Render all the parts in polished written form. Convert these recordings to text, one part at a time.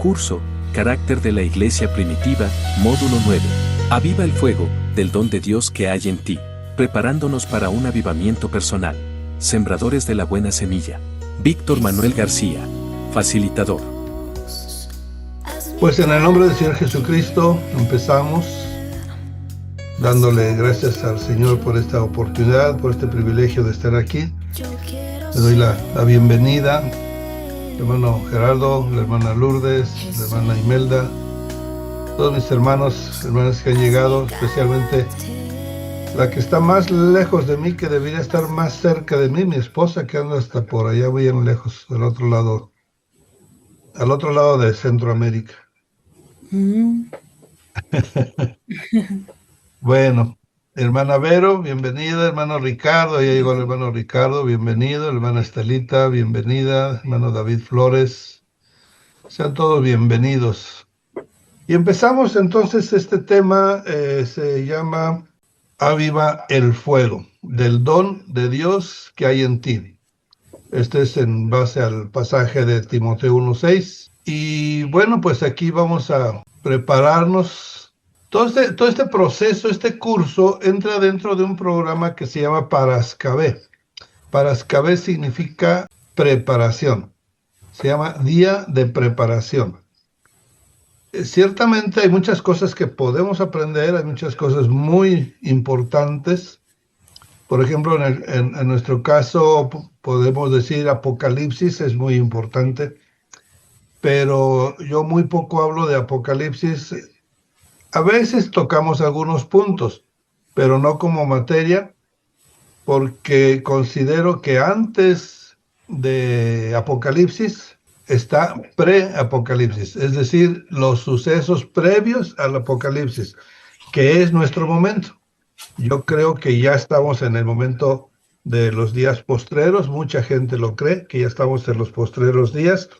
Curso, Carácter de la Iglesia Primitiva, Módulo 9. Aviva el fuego, del don de Dios que hay en ti, preparándonos para un avivamiento personal. Sembradores de la buena semilla. Víctor Manuel García, facilitador. Pues en el nombre del Señor Jesucristo empezamos dándole gracias al Señor por esta oportunidad, por este privilegio de estar aquí. Le doy la bienvenida, el hermano Gerardo, la hermana Lourdes, la hermana Imelda, todos mis hermanos, hermanas que han llegado, especialmente la que está más lejos de mí, que debería estar más cerca de mí, mi esposa, que anda hasta por allá bien lejos, al otro lado de Centroamérica. Bueno, hermana Vero, bienvenida, hermano Ricardo, ya llegó el hermano Ricardo, bienvenido, hermana Estelita, bienvenida, hermano David Flores, sean todos bienvenidos. Y empezamos entonces este tema, se llama Aviva el fuego, del don de Dios que hay en ti. Este es en base al pasaje de Timoteo 1:6. Y bueno, pues aquí vamos a prepararnos. Todo este proceso, este curso, entra dentro de un programa que se llama Parascabé. Parascabé significa preparación. Se llama Día de Preparación. Ciertamente hay muchas cosas que podemos aprender, hay muchas cosas muy importantes. Por ejemplo, en nuestro caso, podemos decir Apocalipsis es muy importante, pero yo muy poco hablo de Apocalipsis. A veces tocamos algunos puntos, pero no como materia, porque considero que antes de Apocalipsis está pre-Apocalipsis, es decir, los sucesos previos al Apocalipsis, que es nuestro momento. Yo creo que ya estamos en el momento de los días postreros, mucha gente lo cree, que ya estamos en los postreros días,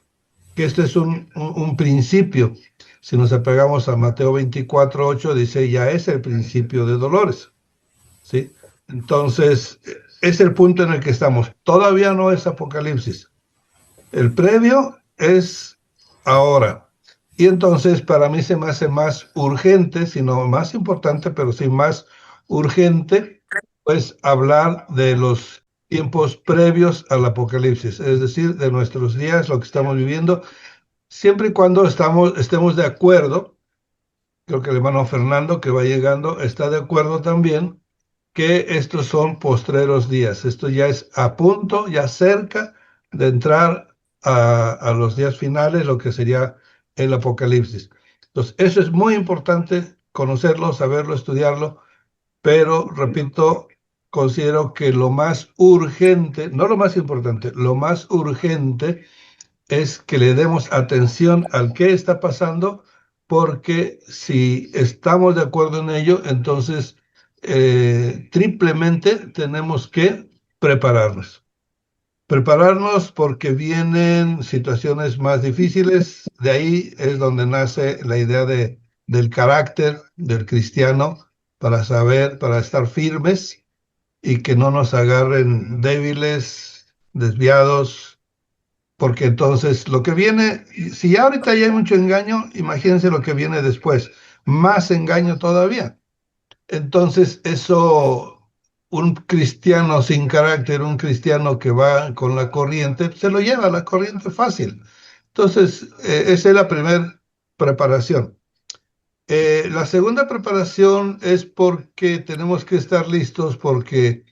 que este es un principio. Si nos apegamos a Mateo 24:8, dice, ya es el principio de dolores, ¿sí? Entonces, es el punto en el que estamos. Todavía no es Apocalipsis. El previo es ahora. Y entonces, para mí se me hace más urgente, sino más importante, pero sí más urgente, pues hablar de los tiempos previos al Apocalipsis, es decir, de nuestros días, lo que estamos viviendo, siempre y cuando estemos de acuerdo. Creo que el hermano Fernando, que va llegando, está de acuerdo también que estos son postreros días. Esto ya es a punto, ya cerca de entrar a los días finales, lo que sería el Apocalipsis. Entonces, eso es muy importante conocerlo, saberlo, estudiarlo, pero, repito, considero que lo más urgente, no lo más importante, lo más urgente es que le demos atención al qué está pasando, porque si estamos de acuerdo en ello, entonces triplemente tenemos que prepararnos. Prepararnos porque vienen situaciones más difíciles, de ahí es donde nace la idea del carácter del cristiano, para estar firmes y que no nos agarren débiles, desviados, porque entonces lo que viene, si ya ahorita ya hay mucho engaño, imagínense lo que viene después, más engaño todavía. Entonces eso, un cristiano sin carácter, un cristiano que va con la corriente, se lo lleva a la corriente fácil. Entonces, esa es la primera preparación. La segunda preparación es porque tenemos que estar listos, porque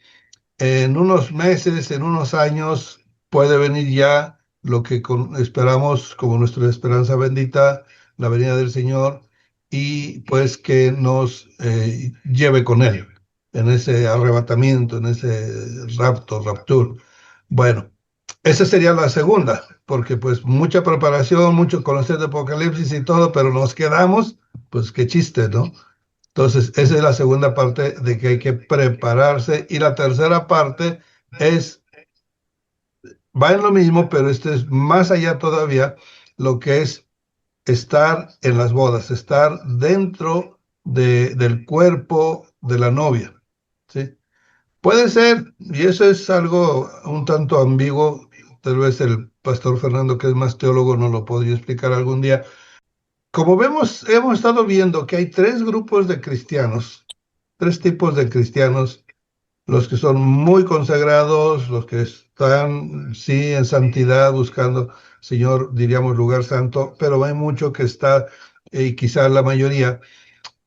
en unos meses, en unos años, puede venir ya lo que esperamos como nuestra esperanza bendita, la venida del Señor, y pues que nos lleve con Él en ese arrebatamiento, en ese rapture. Bueno, esa sería la segunda, porque pues mucha preparación, mucho conocer de Apocalipsis y todo, pero nos quedamos, pues qué chiste, ¿no? Entonces, esa es la segunda parte de que hay que prepararse. Y la tercera parte va en lo mismo, pero este es más allá todavía, lo que es estar en las bodas, estar dentro del cuerpo de la novia, ¿sí? Puede ser, y eso es algo un tanto ambiguo, tal vez el pastor Fernando, que es más teólogo, nos lo podría explicar algún día. Como vemos, hemos estado viendo que hay tres grupos de cristianos, tres tipos de cristianos: los que son muy consagrados, los que están, sí, en santidad, buscando, Señor, diríamos, lugar santo, pero hay mucho que está, y quizás la mayoría,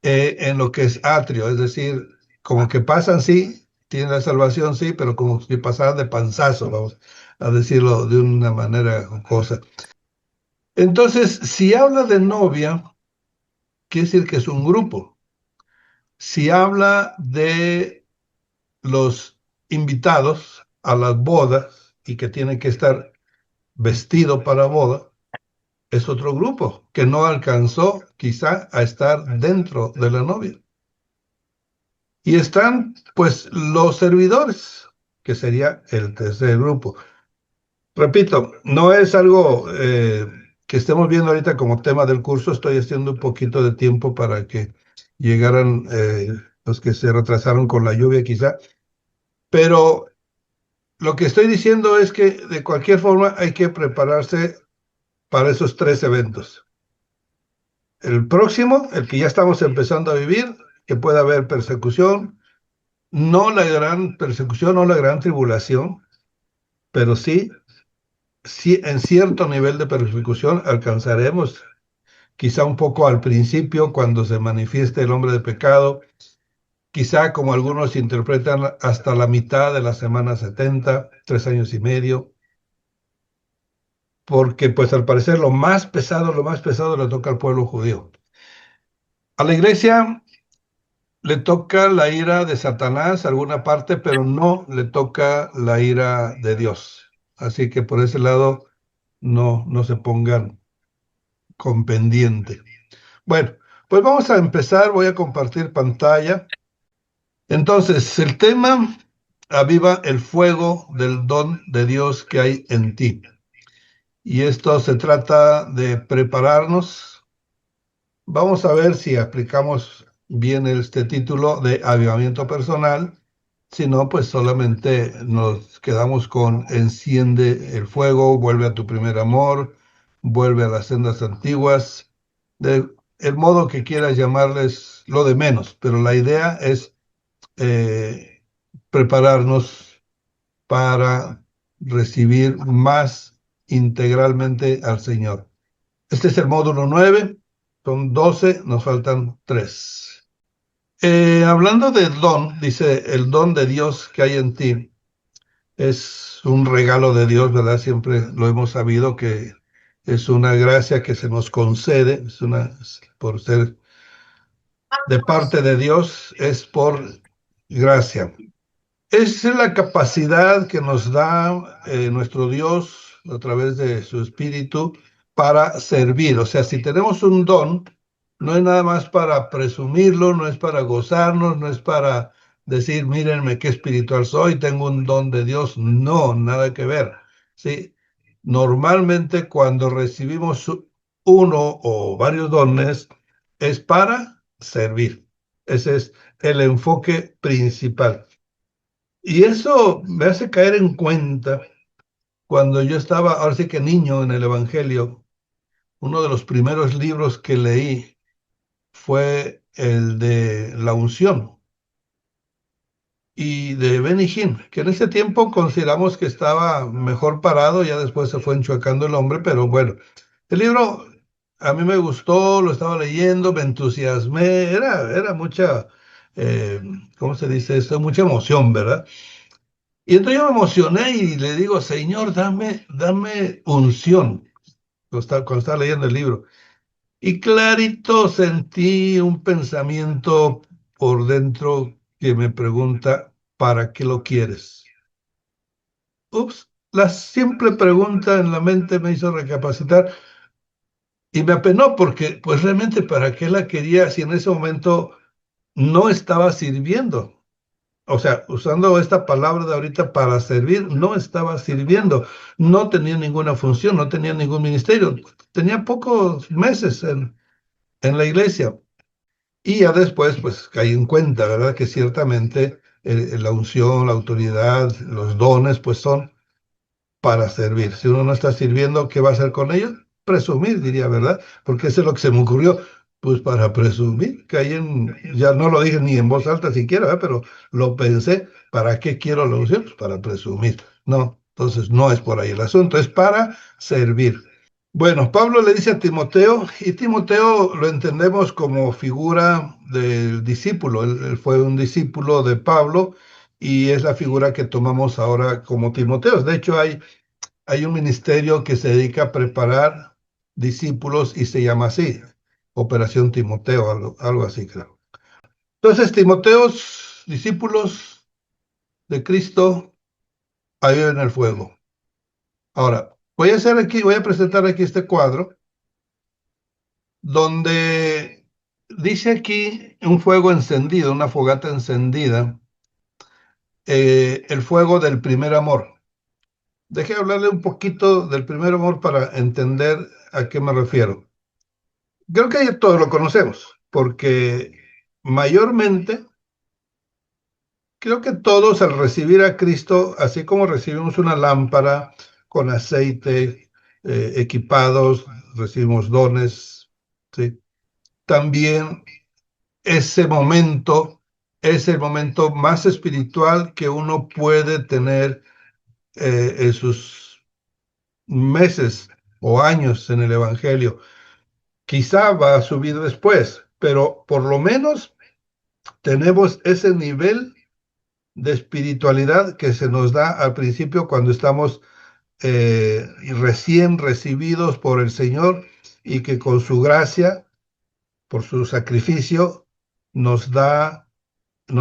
en lo que es atrio, es decir, como que pasan, sí, tienen la salvación, sí, pero como si pasaran de panzazo, vamos a decirlo de una manera jocosa. Entonces, si habla de novia, quiere decir que es un grupo. Si habla de los invitados a las bodas y que tiene que estar vestido para boda, es otro grupo que no alcanzó quizá a estar dentro de la novia. Y están pues los servidores, que sería el tercer grupo. Repito, no es algo que estemos viendo ahorita como tema del curso, estoy haciendo un poquito de tiempo para que llegaran los que se retrasaron con la lluvia quizá, pero lo que estoy diciendo es que de cualquier forma hay que prepararse para esos tres eventos. El próximo, el que ya estamos empezando a vivir, que pueda haber persecución, no la gran persecución o la gran tribulación, pero sí, sí en cierto nivel de persecución alcanzaremos, quizá un poco al principio, cuando se manifieste el hombre de pecado, quizá como algunos interpretan hasta la mitad de la semana 70, 3 años y medio, porque pues al parecer lo más pesado le toca al pueblo judío. A la iglesia le toca la ira de Satanás, alguna parte, pero no le toca la ira de Dios. Así que por ese lado no se pongan con pendiente. Bueno, pues vamos a empezar, voy a compartir pantalla. Entonces, el tema: aviva el fuego del don de Dios que hay en ti. Y esto se trata de prepararnos. Vamos a ver si aplicamos bien este título de avivamiento personal. Si no, pues solamente nos quedamos con enciende el fuego, vuelve a tu primer amor, vuelve a las sendas antiguas, de el modo que quieras llamarles, lo de menos, pero la idea es prepararnos para recibir más integralmente al Señor. Este es el módulo 9, son 12, nos faltan 3. Hablando de don, dice, el don de Dios que hay en ti es un regalo de Dios, ¿verdad? Siempre lo hemos sabido, que es una gracia que se nos concede, por ser de parte de Dios, es por gracia. Es la capacidad que nos da nuestro Dios a través de su Espíritu para servir. O sea, si tenemos un don, no es nada más para presumirlo, no es para gozarnos, no es para decir, mírenme qué espiritual soy, tengo un don de Dios. No, nada que ver. Sí, normalmente cuando recibimos uno o varios dones, es para servir. Ese es el enfoque principal. Y eso me hace caer en cuenta cuando yo estaba, ahora sí que niño, en el Evangelio. Uno de los primeros libros que leí fue el de la unción y de Benny Hinn, que en ese tiempo consideramos que estaba mejor parado, ya después se fue enchuecando el hombre, pero bueno, el libro a mí me gustó, lo estaba leyendo, me entusiasmé, era mucha, eh, ¿cómo se dice esto? Mucha emoción, ¿verdad? Y entonces yo me emocioné y le digo, Señor, dame unción, cuando estaba leyendo el libro. Y clarito sentí un pensamiento por dentro que me pregunta, ¿para qué lo quieres? Ups, la simple pregunta en la mente me hizo recapacitar y me apenó porque, pues realmente, ¿para qué la quería si en ese momento no estaba sirviendo? O sea, usando esta palabra de ahorita, para servir, no estaba sirviendo, no tenía ninguna función, no tenía ningún ministerio, tenía pocos meses en la iglesia. Y ya después, pues caí en cuenta, ¿verdad? Que ciertamente la unción, la autoridad, los dones, pues son para servir. Si uno no está sirviendo, ¿qué va a hacer con ellos? Presumir, diría, ¿verdad? Porque eso es lo que se me ocurrió. Pues para presumir, ya no lo dije ni en voz alta siquiera, ¿verdad? Pero lo pensé, ¿para qué quiero la unción? Pues para presumir. No, entonces no es por ahí el asunto, es para servir. Bueno, Pablo le dice a Timoteo, y Timoteo lo entendemos como figura del discípulo. Él fue un discípulo de Pablo y es la figura que tomamos ahora como Timoteo. De hecho, hay un ministerio que se dedica a preparar discípulos y se llama así, Operación Timoteo, algo así creo. Entonces, Timoteos, discípulos de Cristo, ahí en el fuego. Ahora, voy a presentar aquí este cuadro donde dice aquí un fuego encendido, una fogata encendida, el fuego del primer amor. Deje hablarle un poquito del primer amor para entender a qué me refiero. Creo que ya todos lo conocemos, porque mayormente, creo que todos al recibir a Cristo, así como recibimos una lámpara con aceite, equipados, recibimos dones, ¿sí? También ese momento es el momento más espiritual que uno puede tener en sus meses o años en el Evangelio. Quizá va a subir después, pero por lo menos tenemos ese nivel de espiritualidad que se nos da al principio cuando estamos recién recibidos por el Señor y que con su gracia, por su sacrificio, nos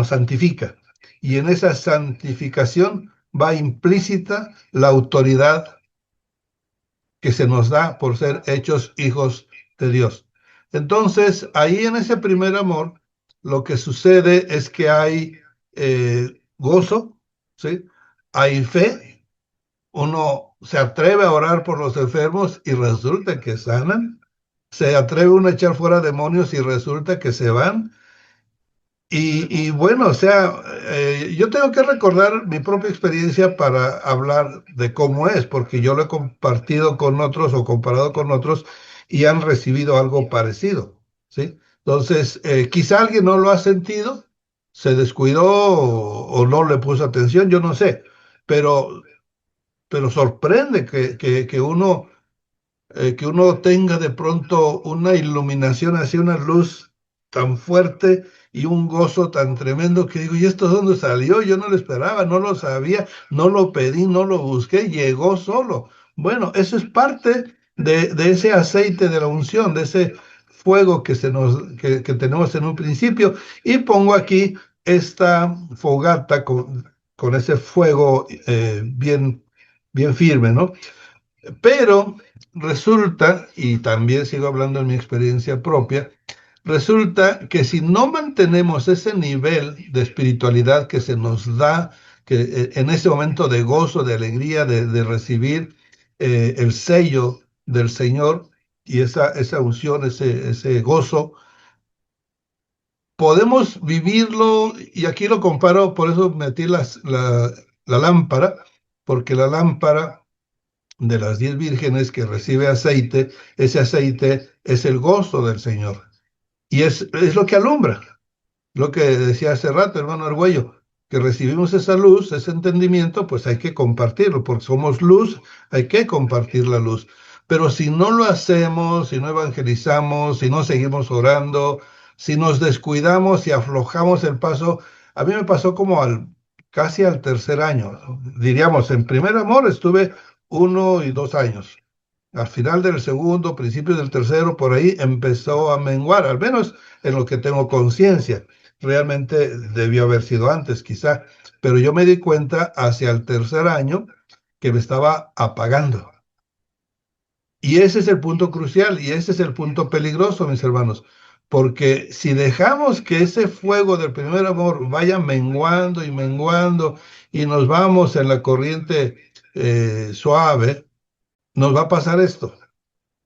santifica. Y en esa santificación va implícita la autoridad que se nos da por ser hechos hijos de Dios. Entonces, ahí en ese primer amor, lo que sucede es que hay gozo, ¿sí? Hay fe, uno se atreve a orar por los enfermos y resulta que sanan, se atreve uno a echar fuera demonios y resulta que se van. Y bueno, o sea, yo tengo que recordar mi propia experiencia para hablar de cómo es, porque yo lo he compartido con otros o comparado con otros y han recibido algo parecido, ¿sí? Entonces, quizá alguien no lo ha sentido, se descuidó o no le puso atención, yo no sé, pero, pero sorprende que uno tenga de pronto una iluminación, así una luz tan fuerte y un gozo tan tremendo que digo, ¿y esto dónde salió? Yo no lo esperaba, no lo sabía, no lo pedí, no lo busqué, llegó solo. Bueno, eso es parte de ese aceite de la unción, de ese fuego que tenemos en un principio. Y pongo aquí esta fogata con ese fuego bien firme, ¿no? Pero resulta, y también sigo hablando en mi experiencia propia, resulta que si no mantenemos ese nivel de espiritualidad que se nos da, que en ese momento de gozo, de alegría, de recibir el sello del Señor y esa unción, ese gozo, podemos vivirlo, y aquí lo comparo, por eso metí la lámpara, porque la lámpara de las 10 vírgenes que recibe aceite, ese aceite es el gozo del Señor. Y es lo que alumbra, lo que decía hace rato, hermano Argüello, que recibimos esa luz, ese entendimiento, pues hay que compartirlo, porque somos luz, hay que compartir la luz. Pero si no lo hacemos, si no evangelizamos, si no seguimos orando, si nos descuidamos y aflojamos el paso, a mí me pasó como casi al tercer año. Diríamos, en primer amor estuve 1 y 2 años. Al final del segundo, principio del tercero, por ahí empezó a menguar, al menos en lo que tengo conciencia. Realmente debió haber sido antes, quizá, pero yo me di cuenta hacia el tercer año que me estaba apagando. Y ese es el punto crucial y ese es el punto peligroso, mis hermanos, porque si dejamos que ese fuego del primer amor vaya menguando y menguando y nos vamos en la corriente suave, nos va a pasar esto.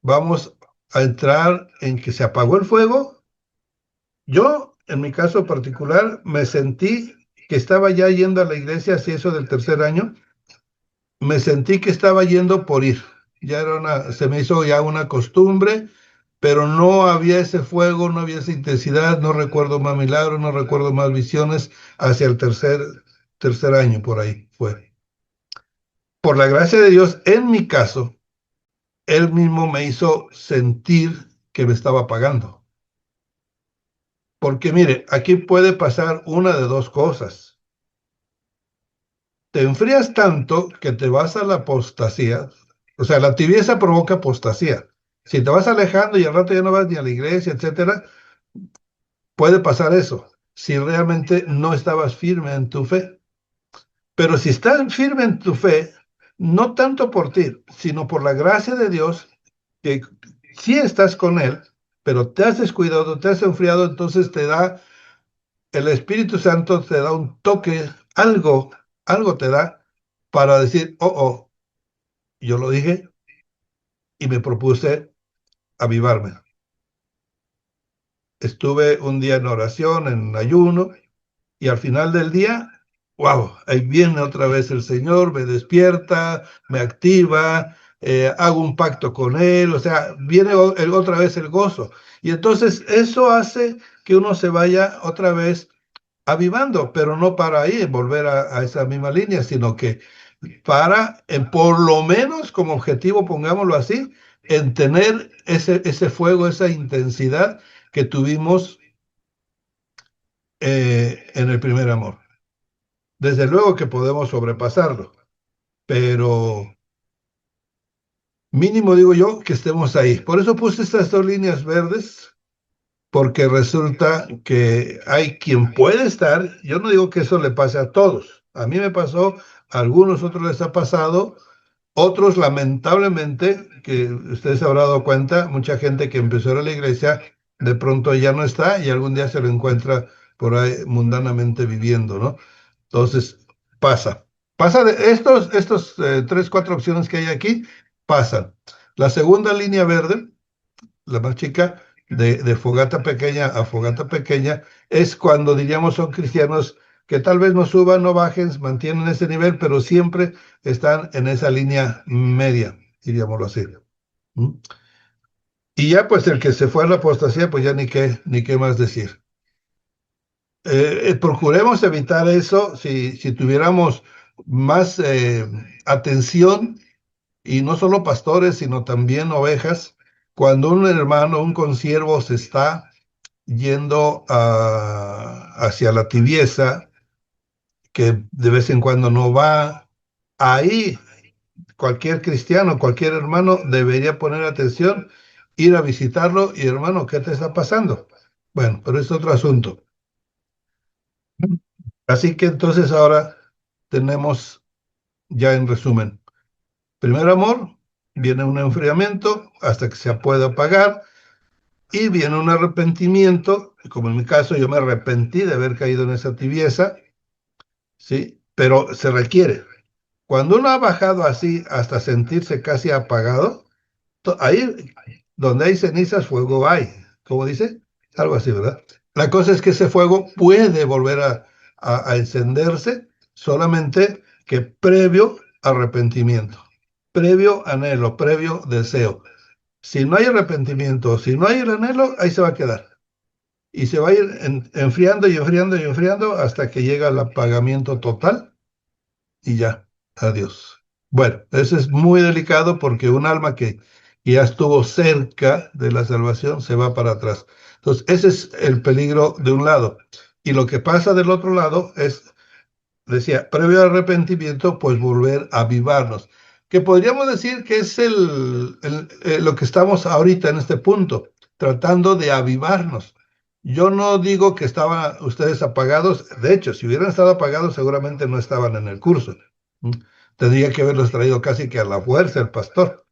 Vamos a entrar en que se apagó el fuego. Yo, en mi caso particular, me sentí que estaba ya yendo a la iglesia hacia eso del tercer año me sentí que estaba yendo por ir. Se me hizo ya una costumbre, pero no había ese fuego, no había esa intensidad, no recuerdo más milagros, no recuerdo más visiones hacia el tercer año por ahí fue. Por la gracia de Dios, en mi caso, Él mismo me hizo sentir que me estaba pagando. Porque mire, aquí puede pasar una de dos cosas. Te enfrías tanto que te vas a la apostasía. O sea, la tibieza provoca apostasía. Si te vas alejando y al rato ya no vas ni a la iglesia, etcétera, puede pasar eso. Si realmente no estabas firme en tu fe. Pero si estás firme en tu fe, no tanto por ti, sino por la gracia de Dios, que sí estás con Él, pero te has descuidado, te has enfriado, entonces el Espíritu Santo te da un toque, algo te da para decir, oh, yo lo dije y me propuse avivarme. Estuve un día en oración, en ayuno, y al final del día, wow, ahí viene otra vez el Señor, me despierta, me activa, hago un pacto con Él, o sea, viene otra vez el gozo. Y entonces eso hace que uno se vaya otra vez avivando, pero no para ahí volver a esa misma línea, sino que para, por lo menos como objetivo, pongámoslo así, en tener ese fuego, esa intensidad que tuvimos en el primer amor. Desde luego que podemos sobrepasarlo, pero mínimo digo yo que estemos ahí. Por eso puse estas dos líneas verdes, porque resulta que hay quien puede estar, yo no digo que eso le pase a todos, a mí me pasó, a algunos otros les ha pasado, otros lamentablemente, que ustedes se habrán dado cuenta, mucha gente que empezó a ir a la iglesia, de pronto ya no está y algún día se lo encuentra por ahí mundanamente viviendo, ¿no? Entonces, pasa. Pasa de estos tres, cuatro opciones que hay aquí, pasan. La segunda línea verde, la más chica, de fogata pequeña a fogata pequeña, es cuando diríamos son cristianos que tal vez no suban, no bajen, mantienen ese nivel, pero siempre están en esa línea media, diríamoslo así. ¿Mm? Y ya pues el que se fue a la apostasía, pues ya ni qué más decir. Procuremos evitar eso si tuviéramos más atención, y no solo pastores, sino también ovejas, cuando un hermano, un consiervo se está yendo hacia la tibieza, que de vez en cuando no va, ahí cualquier cristiano, cualquier hermano debería poner atención, ir a visitarlo y hermano, ¿qué te está pasando? Bueno, pero es otro asunto. Así que entonces ahora tenemos ya en resumen, primer amor, viene un enfriamiento hasta que se pueda apagar y viene un arrepentimiento, como en mi caso yo me arrepentí de haber caído en esa tibieza, ¿sí? Pero se requiere. Cuando uno ha bajado así hasta sentirse casi apagado, ahí donde hay cenizas, fuego hay. ¿Cómo dice? Algo así, ¿verdad? La cosa es que ese fuego puede volver a encenderse solamente que previo arrepentimiento, previo anhelo, previo deseo. Si no hay arrepentimiento, si no hay el anhelo, ahí se va a quedar. Y se va a ir enfriando y enfriando y enfriando hasta que llega el apagamiento total y ya, adiós. Bueno, eso es muy delicado porque un alma que ya estuvo cerca de la salvación se va para atrás. Entonces, ese es el peligro de un lado. Y lo que pasa del otro lado es, decía, previo arrepentimiento, pues volver a avivarnos. Que podríamos decir que es lo que estamos ahorita en este punto, tratando de avivarnos. Yo no digo que estaban ustedes apagados, de hecho, si hubieran estado apagados, seguramente no estaban en el curso. ¿Mm? Tendría que haberlos traído casi que a la fuerza el pastor.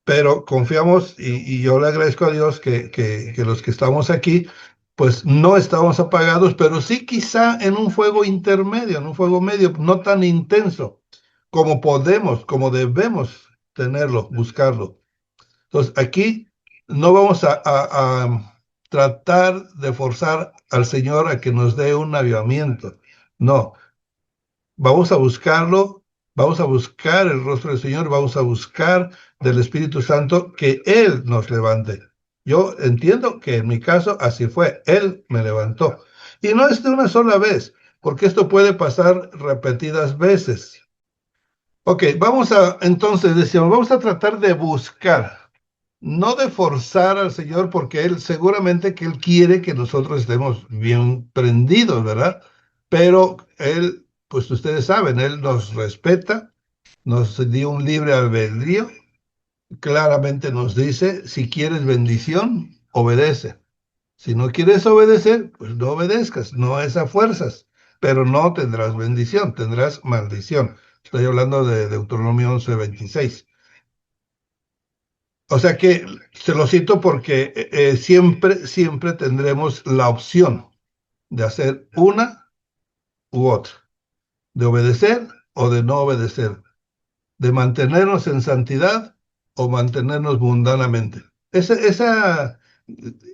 Pero confiamos y yo le agradezco a Dios que los que estamos aquí, pues no estamos apagados, pero sí quizá en un fuego intermedio, en un fuego medio, no tan intenso como podemos, como debemos tenerlo, buscarlo. Entonces, aquí no vamos a tratar de forzar al Señor a que nos dé un avivamiento. No, vamos a buscarlo Vamos a buscar el rostro del Señor, vamos a buscar del Espíritu Santo que Él nos levante. Yo entiendo que en mi caso así fue, Él me levantó. Y no es de una sola vez, porque esto puede pasar repetidas veces. Ok, entonces decíamos, vamos a tratar de buscar, no de forzar al Señor, porque Él seguramente que Él quiere que nosotros estemos bien prendidos, ¿verdad? Pero Él, pues ustedes saben, Él nos respeta, nos dio un libre albedrío, claramente nos dice, si quieres bendición, obedece. Si no quieres obedecer, pues no obedezcas, no es a fuerzas, pero no tendrás bendición, tendrás maldición. Estoy hablando de Deuteronomio 11:26. O sea que se lo cito porque siempre tendremos la opción de hacer una u otra, de obedecer o de no obedecer, de mantenernos en santidad o mantenernos mundanamente. Esa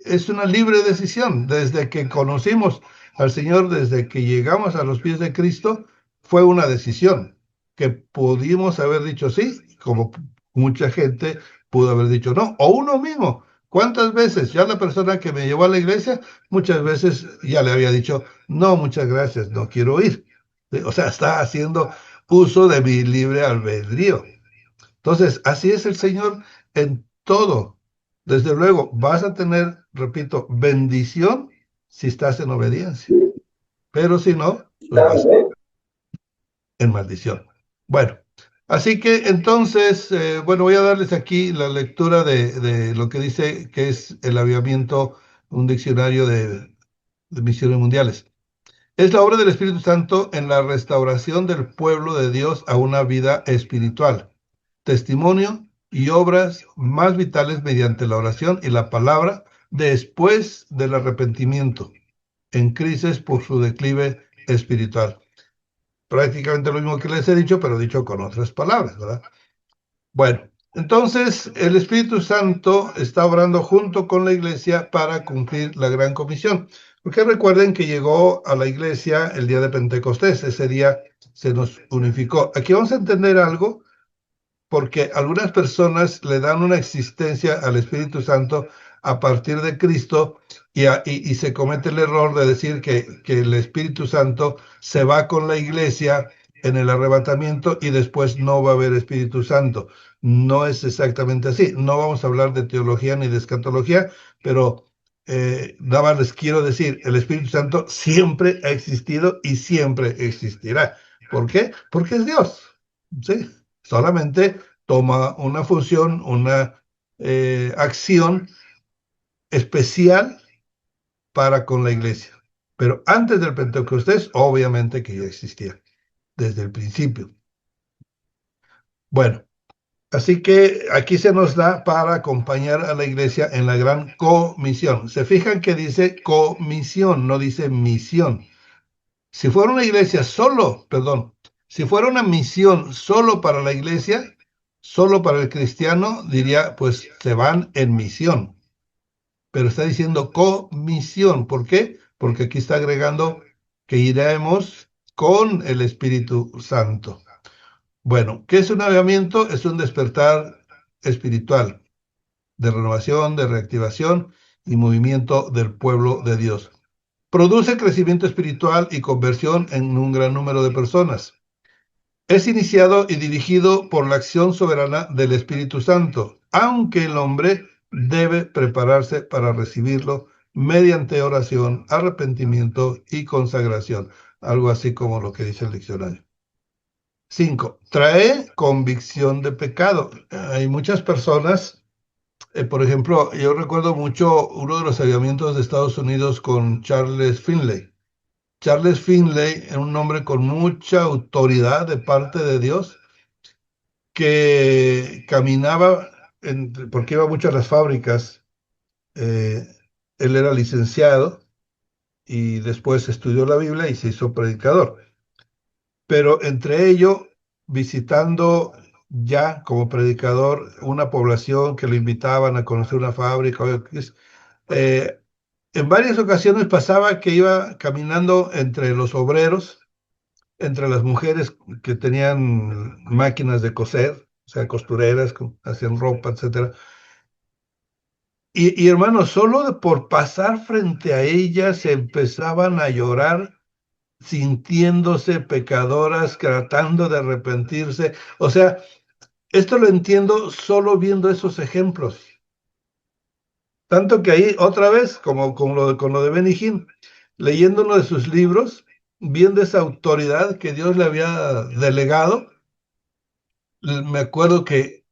es una libre decisión. Desde que conocimos al Señor, desde que llegamos a los pies de Cristo, fue una decisión que pudimos haber dicho sí, como mucha gente pudo haber dicho no, o uno mismo. ¿Cuántas veces ya la persona que me llevó a la iglesia, muchas veces ya le había dicho, no, muchas gracias, no quiero ir? O sea, está haciendo uso de mi libre albedrío. Entonces, así es el Señor en todo. Desde luego, vas a tener, repito, bendición si estás en obediencia, pero si no, pues vas en maldición. Bueno, así que entonces, bueno, voy a darles aquí la lectura de lo que dice que es el avivamiento, un diccionario de misiones mundiales. Es la obra del Espíritu Santo en la restauración del pueblo de Dios a una vida espiritual, testimonio y obras más vitales mediante la oración y la palabra después del arrepentimiento, en crisis por su declive espiritual. Prácticamente lo mismo que les he dicho, pero dicho con otras palabras, ¿verdad? Bueno, entonces el Espíritu Santo está obrando junto con la iglesia para cumplir la gran comisión. Porque recuerden que llegó a la iglesia el día de Pentecostés, ese día se nos unificó. Aquí vamos a entender algo, porque algunas personas le dan una existencia al Espíritu Santo a partir de Cristo y se comete el error de decir que el Espíritu Santo se va con la iglesia en el arrebatamiento y después no va a haber Espíritu Santo. No es exactamente así. No vamos a hablar de teología ni de escatología, pero nada más les quiero decir, el Espíritu Santo siempre ha existido y siempre existirá. ¿Por qué? Porque es Dios. ¿Sí? Solamente toma una función, una acción especial para con la iglesia. Pero antes del Pentecostés, obviamente que ya existía, desde el principio. Bueno, así que aquí se nos da para acompañar a la iglesia en la gran comisión. Se fijan que dice comisión, no dice misión. Si fuera una iglesia solo, perdón, si fuera una misión solo para la iglesia, solo para el cristiano, diría, pues se van en misión. Pero está diciendo comisión. ¿Por qué? Porque aquí está agregando que iremos con el Espíritu Santo. Bueno, ¿qué es un avivamiento? Es un despertar espiritual, de renovación, de reactivación y movimiento del pueblo de Dios. Produce crecimiento espiritual y conversión en un gran número de personas. Es iniciado y dirigido por la acción soberana del Espíritu Santo, aunque el hombre debe prepararse para recibirlo mediante oración, arrepentimiento y consagración, algo así como lo que dice el diccionario. 5. Trae convicción de pecado. Hay muchas personas, por ejemplo, yo recuerdo mucho uno de los avivamientos de Estados Unidos con Charles Finley. Charles Finley era un hombre con mucha autoridad de parte de Dios, que caminaba, porque iba mucho a las fábricas. eh, Él era licenciado y después estudió la Biblia y se hizo predicador. Pero entre ello, visitando ya como predicador una población que lo invitaban a conocer una fábrica, eh, en varias ocasiones pasaba que iba caminando entre los obreros entre las mujeres que tenían máquinas de coser, o sea, costureras, hacían ropa, etcétera. Y hermanos, por pasar frente a ellas empezaban a llorar, sintiéndose pecadoras, tratando de arrepentirse. O sea, esto lo entiendo solo viendo esos ejemplos. Tanto que ahí, otra vez, con lo de Benny Hinn, leyendo uno de sus libros, viendo esa autoridad que Dios le había delegado, me acuerdo que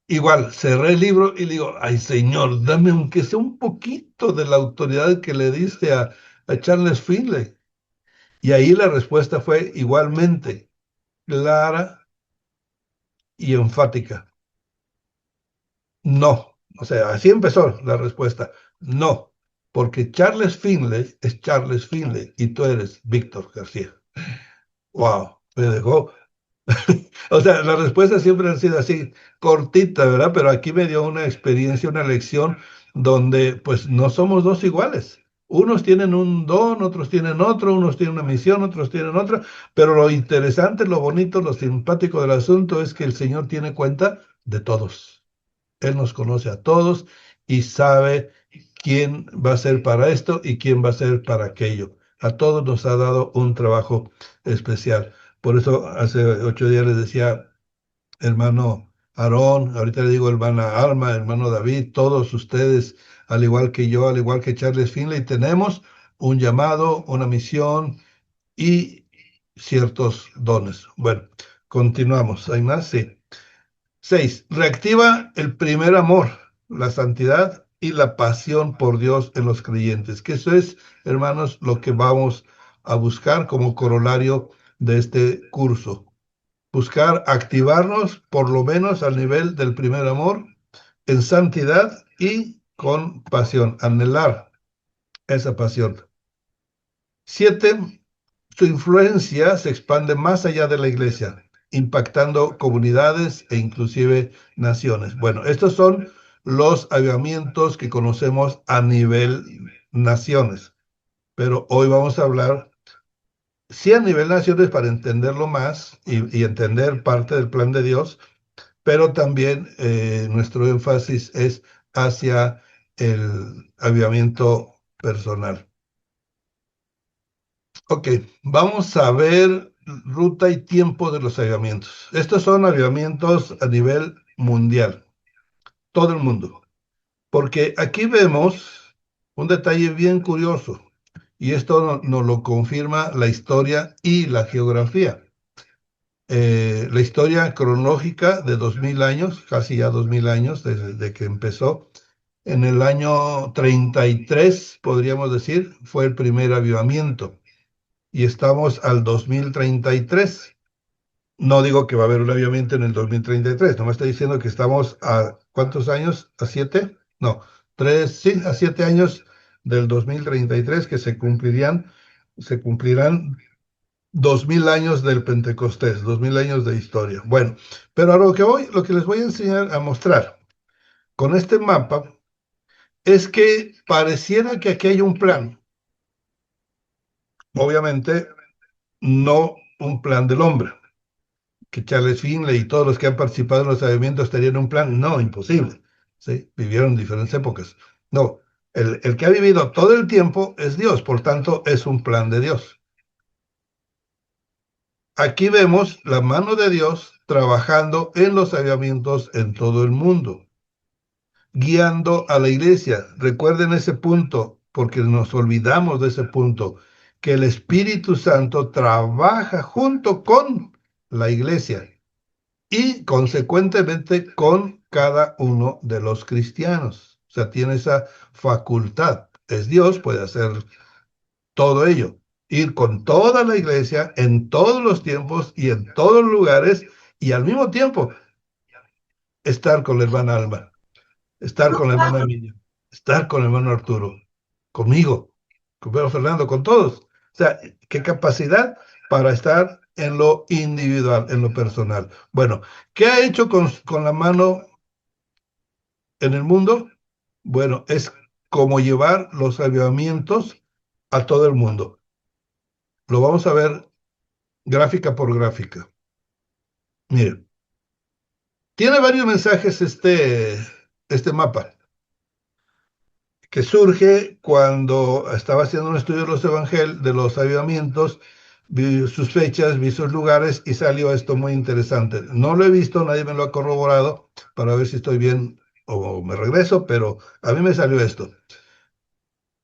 igual cerré el libro y le digo, ay Señor, dame aunque sea un poquito de la autoridad que le diste a Charles Finley. Y ahí la respuesta fue igualmente clara y enfática. No. O sea, así empezó la respuesta. No, porque Charles Finley es Charles Finley y tú eres Víctor García. Wow, me dejó. O sea, las respuestas siempre han sido así, cortitas, ¿verdad? Pero aquí me dio una experiencia, una lección donde pues no somos dos iguales. Unos tienen un don, otros tienen otro, unos tienen una misión, otros tienen otra, pero lo interesante, lo bonito, lo simpático del asunto es que el Señor tiene cuenta de todos. Él nos conoce a todos y sabe quién va a ser para esto y quién va a ser para aquello. A todos nos ha dado un trabajo especial. Por eso hace 8 días les decía, hermano Aarón, ahorita le digo hermana Alma, hermano David, todos ustedes, al igual que yo, al igual que Charles Finley, tenemos un llamado, una misión y ciertos dones. Bueno, continuamos. ¿Hay más? Sí. 6. Reactiva el primer amor, la santidad y la pasión por Dios en los creyentes. Que eso es, hermanos, lo que vamos a buscar como corolario de este curso. Buscar activarnos por lo menos al nivel del primer amor en santidad y con pasión, anhelar esa pasión. 7. Su influencia se expande más allá de la iglesia, impactando comunidades e inclusive naciones. Bueno, estos son los avivamientos que conocemos a nivel naciones, pero hoy vamos a hablar, sí a nivel naciones para entenderlo más y entender parte del plan de Dios, pero también nuestro énfasis es hacia el avivamiento personal. Ok, vamos a ver ruta y tiempo de los avivamientos. Estos son avivamientos a nivel mundial, todo el mundo. Porque aquí vemos un detalle bien curioso, y esto nos lo confirma la historia y la geografía. La historia cronológica de 2000 años, casi ya 2000 años desde que empezó, en el año 33, podríamos decir, fue el primer avivamiento y estamos al 2033. No digo que va a haber un avivamiento en el 2033, no me estoy diciendo que estamos a ¿cuántos años? ¿A 7? No, 3, sí, a 7 años del 2033 que se cumplirán 2000 años del Pentecostés, 2000 años de historia. Bueno, pero a lo que les voy a enseñar a mostrar con este mapa es que pareciera que aquí hay un plan. Obviamente, no un plan del hombre, que Charles Finley y todos los que han participado en los avivamientos tenían un plan. No, imposible. ¿Sí? Vivieron en diferentes épocas. No, el que ha vivido todo el tiempo es Dios, por tanto es un plan de Dios. Aquí vemos la mano de Dios trabajando en los avivamientos en todo el mundo, guiando a la iglesia. Recuerden ese punto, porque nos olvidamos de ese punto, que el Espíritu Santo trabaja junto con la iglesia y consecuentemente con cada uno de los cristianos. O sea, tiene esa facultad. Es Dios, puede hacer todo ello. Ir con toda la iglesia en todos los tiempos y en todos los lugares y al mismo tiempo estar con la hermana Alma, estar con la hermana Emilia, estar con el hermano Arturo, conmigo, con Pedro Fernando, con todos. O sea, qué capacidad para estar en lo individual, en lo personal. Bueno, ¿qué ha hecho con la mano en el mundo? Bueno, es como llevar los avivamientos a todo el mundo. Lo vamos a ver gráfica por gráfica. Miren, tiene varios mensajes este mapa, que surge cuando estaba haciendo un estudio de los evangelios, de los avivamientos, vi sus fechas, vi sus lugares y salió esto muy interesante. No lo he visto, nadie me lo ha corroborado para ver si estoy bien o me regreso, pero a mí me salió esto.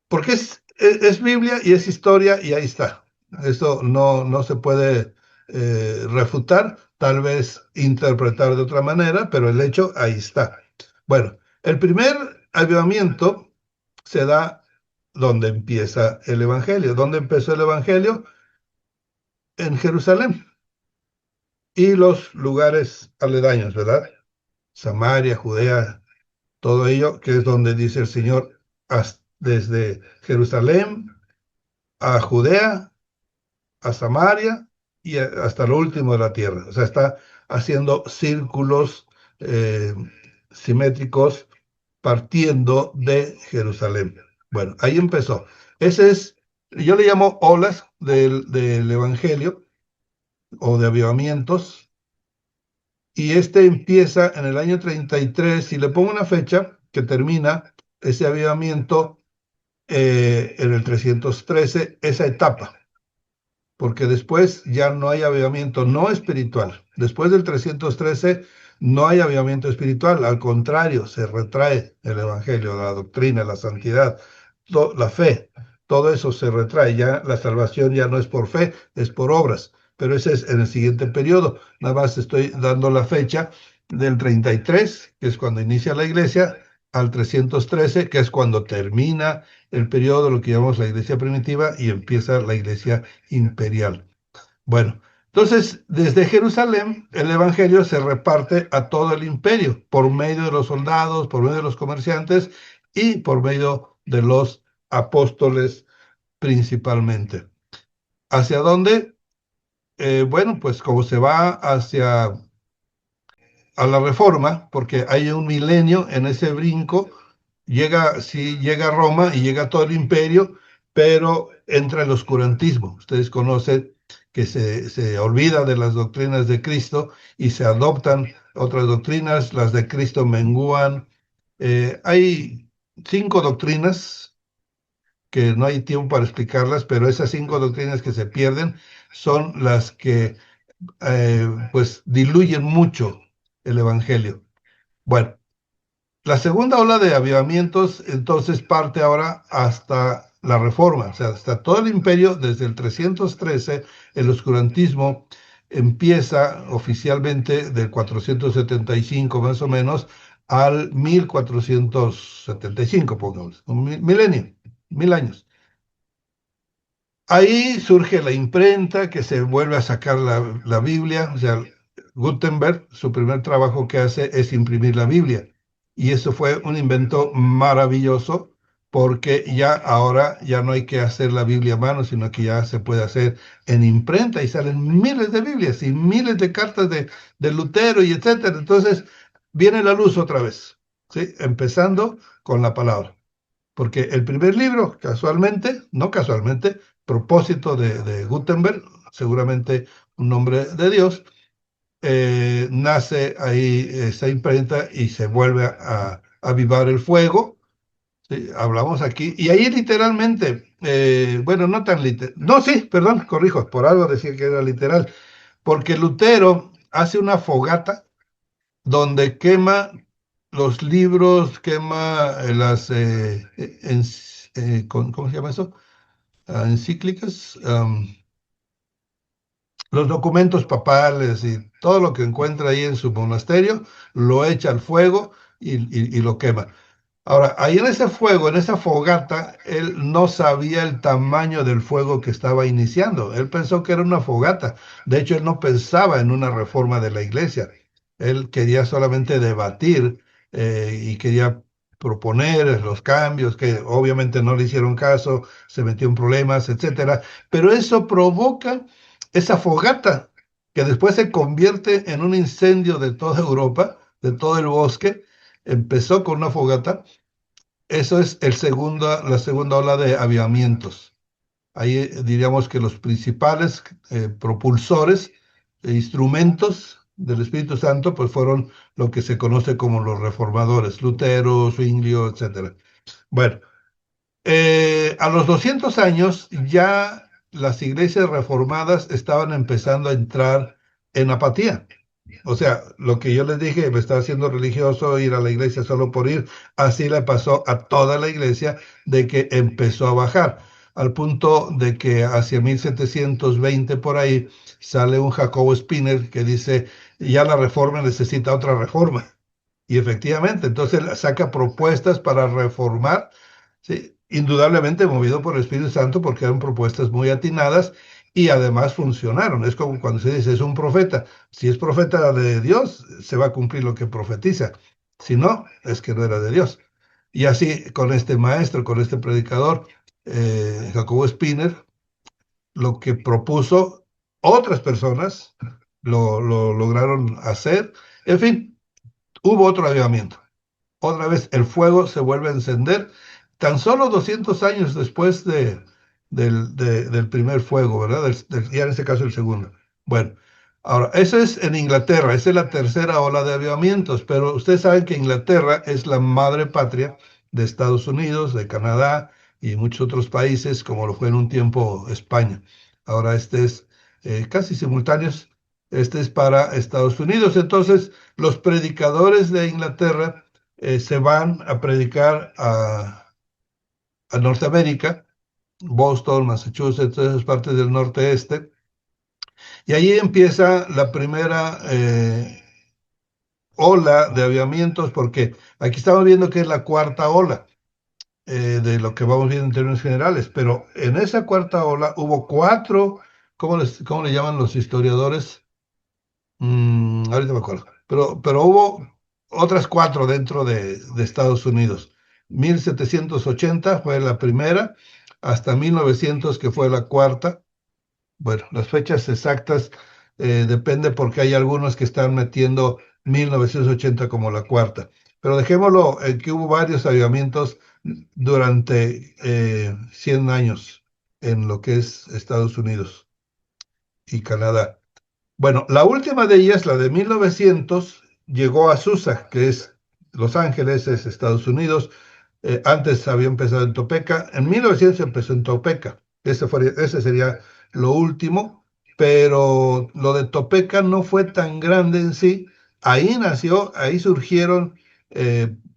Porque es Biblia y es historia y ahí está. Esto no se puede refutar, tal vez interpretar de otra manera, pero el hecho ahí está. Bueno, el primer avivamiento se da donde empieza el Evangelio. ¿Dónde empezó el Evangelio? En Jerusalén y los lugares aledaños, ¿verdad? Samaria, Judea, todo ello, que es donde dice el Señor, desde Jerusalén a Judea, a Samaria y hasta lo último de la tierra. O sea, está haciendo círculos eh, simétricos partiendo de Jerusalén. Bueno, ahí empezó. Ese es, yo le llamo olas del Evangelio o de avivamientos, y este empieza en el año 33, y le pongo una fecha que termina ese avivamiento en el 313, esa etapa, porque después ya no hay avivamiento no espiritual. Después del 313 no hay avivamiento espiritual, al contrario, se retrae el evangelio, la doctrina, la santidad, la fe, todo eso se retrae. Ya la salvación ya no es por fe, es por obras, pero ese es en el siguiente periodo. Nada más estoy dando la fecha del 33, que es cuando inicia la iglesia, al 313, que es cuando termina el periodo de lo que llamamos la iglesia primitiva y empieza la iglesia imperial. Bueno, entonces desde Jerusalén el evangelio se reparte a todo el imperio por medio de los soldados, por medio de los comerciantes y por medio de los apóstoles principalmente. ¿Hacia dónde? Bueno, pues como se va hacia a la reforma, porque hay un milenio en ese brinco, sí llega a Roma y llega todo el imperio, pero entra el oscurantismo. Ustedes conocen que se olvida de las doctrinas de Cristo y se adoptan otras doctrinas, las de Cristo mengúan. Hay 5 doctrinas que no hay tiempo para explicarlas, pero esas 5 doctrinas que se pierden son las que pues diluyen mucho el Evangelio. Bueno, la segunda ola de avivamientos entonces parte ahora hasta la Reforma, o sea, hasta todo el imperio, desde el 313, el oscurantismo empieza oficialmente del 475 más o menos al 1475, pongamos, un milenio, 1000 años. Ahí surge la imprenta, que se vuelve a sacar la Biblia, o sea, Gutenberg, su primer trabajo que hace es imprimir la Biblia. Y eso fue un invento maravilloso, porque ya ahora ya no hay que hacer la Biblia a mano, sino que ya se puede hacer en imprenta y salen miles de Biblias y miles de cartas de Lutero y etcétera. Entonces viene la luz otra vez, ¿sí? Empezando con la palabra. Porque el primer libro, casualmente, no casualmente, propósito de Gutenberg, seguramente un nombre de Dios, nace ahí esa imprenta y se vuelve a avivar el fuego. ¿Sí? Hablamos aquí, y ahí literalmente, bueno, no tan literal, no, sí, perdón, corrijo, por algo decía que era literal, porque Lutero hace una fogata donde quema los libros, quema ¿cómo se llama eso? Encíclicas, los documentos papales y todo lo que encuentra ahí en su monasterio, lo echa al fuego y lo quema. Ahora, ahí en ese fuego, en esa fogata, él no sabía el tamaño del fuego que estaba iniciando. Él pensó que era una fogata. De hecho, él no pensaba en una reforma de la iglesia. Él quería solamente debatir y quería proponer los cambios, que obviamente no le hicieron caso, se metió en problemas, etcétera. Pero eso provoca esa fogata, que después se convierte en un incendio de toda Europa, de todo el bosque. Empezó con una fogata. Eso es la segunda ola de avivamientos. Ahí diríamos que los principales propulsores e instrumentos del Espíritu Santo pues fueron lo que se conoce como los reformadores, Lutero, Zwinglio, etcétera. Bueno, a los 200 años ya las iglesias reformadas estaban empezando a entrar en apatía. O sea, lo que yo les dije, me estaba haciendo religioso, ir a la iglesia solo por ir, así le pasó a toda la iglesia de que empezó a bajar, al punto de que hacia 1720 por ahí sale un Jacobo Spinner que dice, ya la reforma necesita otra reforma. Y efectivamente, entonces saca propuestas para reformar, ¿sí? Indudablemente movido por el Espíritu Santo porque eran propuestas muy atinadas y además funcionaron. Es como cuando se dice, es un profeta. Si es profeta de Dios, se va a cumplir lo que profetiza. Si no, es que no era de Dios. Y así con este maestro, con este predicador, Jacobo Spinner, lo que propuso otras personas lo lograron hacer. En fin, hubo otro avivamiento. Otra vez el fuego se vuelve a encender, tan solo 200 años después del primer fuego, ¿verdad? Ya en este caso el segundo. Bueno, ahora, eso es en Inglaterra, esa es la tercera ola de avivamientos, pero ustedes saben que Inglaterra es la madre patria de Estados Unidos, de Canadá y muchos otros países, como lo fue en un tiempo España. Ahora este es casi simultáneos, este es para Estados Unidos. Entonces, los predicadores de Inglaterra se van a predicar a Norteamérica, Boston, Massachusetts, todas esas partes del norte-este, y allí empieza la primera ola de avivamientos, porque aquí estamos viendo que es la cuarta ola de lo que vamos viendo en términos generales, pero en esa cuarta ola hubo cuatro, cómo le llaman los historiadores? Ahorita me acuerdo. Pero hubo otras cuatro dentro de Estados Unidos. 1780 fue la primera, hasta 1900 que fue la cuarta. Bueno, las fechas exactas depende porque hay algunos que están metiendo 1980 como la cuarta. Pero dejémoslo en que hubo varios avivamientos durante 100 años en lo que es Estados Unidos y Canadá. Bueno, la última de ellas, la de 1900, llegó a Susa, que es Los Ángeles, es Estados Unidos. Antes había empezado en Topeka. En 1900 empezó en Topeka. Ese sería lo último, pero lo de Topeka no fue tan grande en sí. Ahí nació, ahí surgieron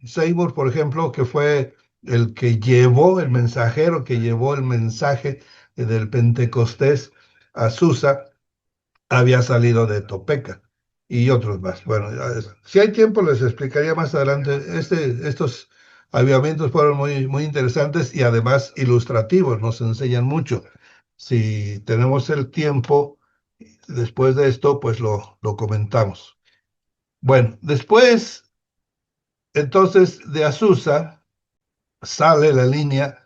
Seymour, por ejemplo, que fue el que llevó, el mensajero que llevó el mensaje del Pentecostés a Susa, había salido de Topeka y otros más. Bueno, si hay tiempo les explicaría más adelante. Estos avivamientos fueron muy, muy interesantes y además ilustrativos, nos enseñan mucho. Si tenemos el tiempo, después de esto, pues lo comentamos. Bueno, después, entonces, de Azusa sale la línea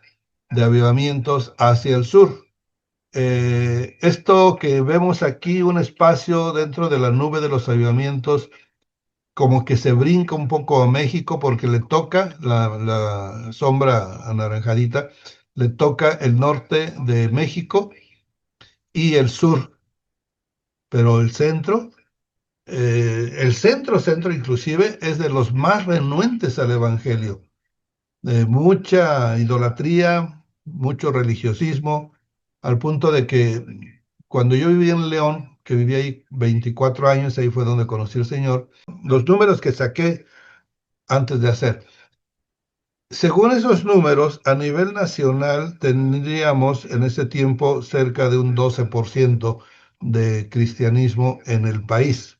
de avivamientos hacia el sur. Esto que vemos aquí, un espacio dentro de la nube de los avivamientos, como que se brinca un poco a México porque le toca la sombra anaranjadita, le toca el norte de México y el sur, pero el centro inclusive, es de los más renuentes al Evangelio, de mucha idolatría, mucho religiosismo, al punto de que cuando yo vivía en León, que viví ahí 24 años, ahí fue donde conocí al Señor, los números que saqué antes de hacer. Según esos números, a nivel nacional tendríamos en ese tiempo cerca de un 12% de cristianismo en el país,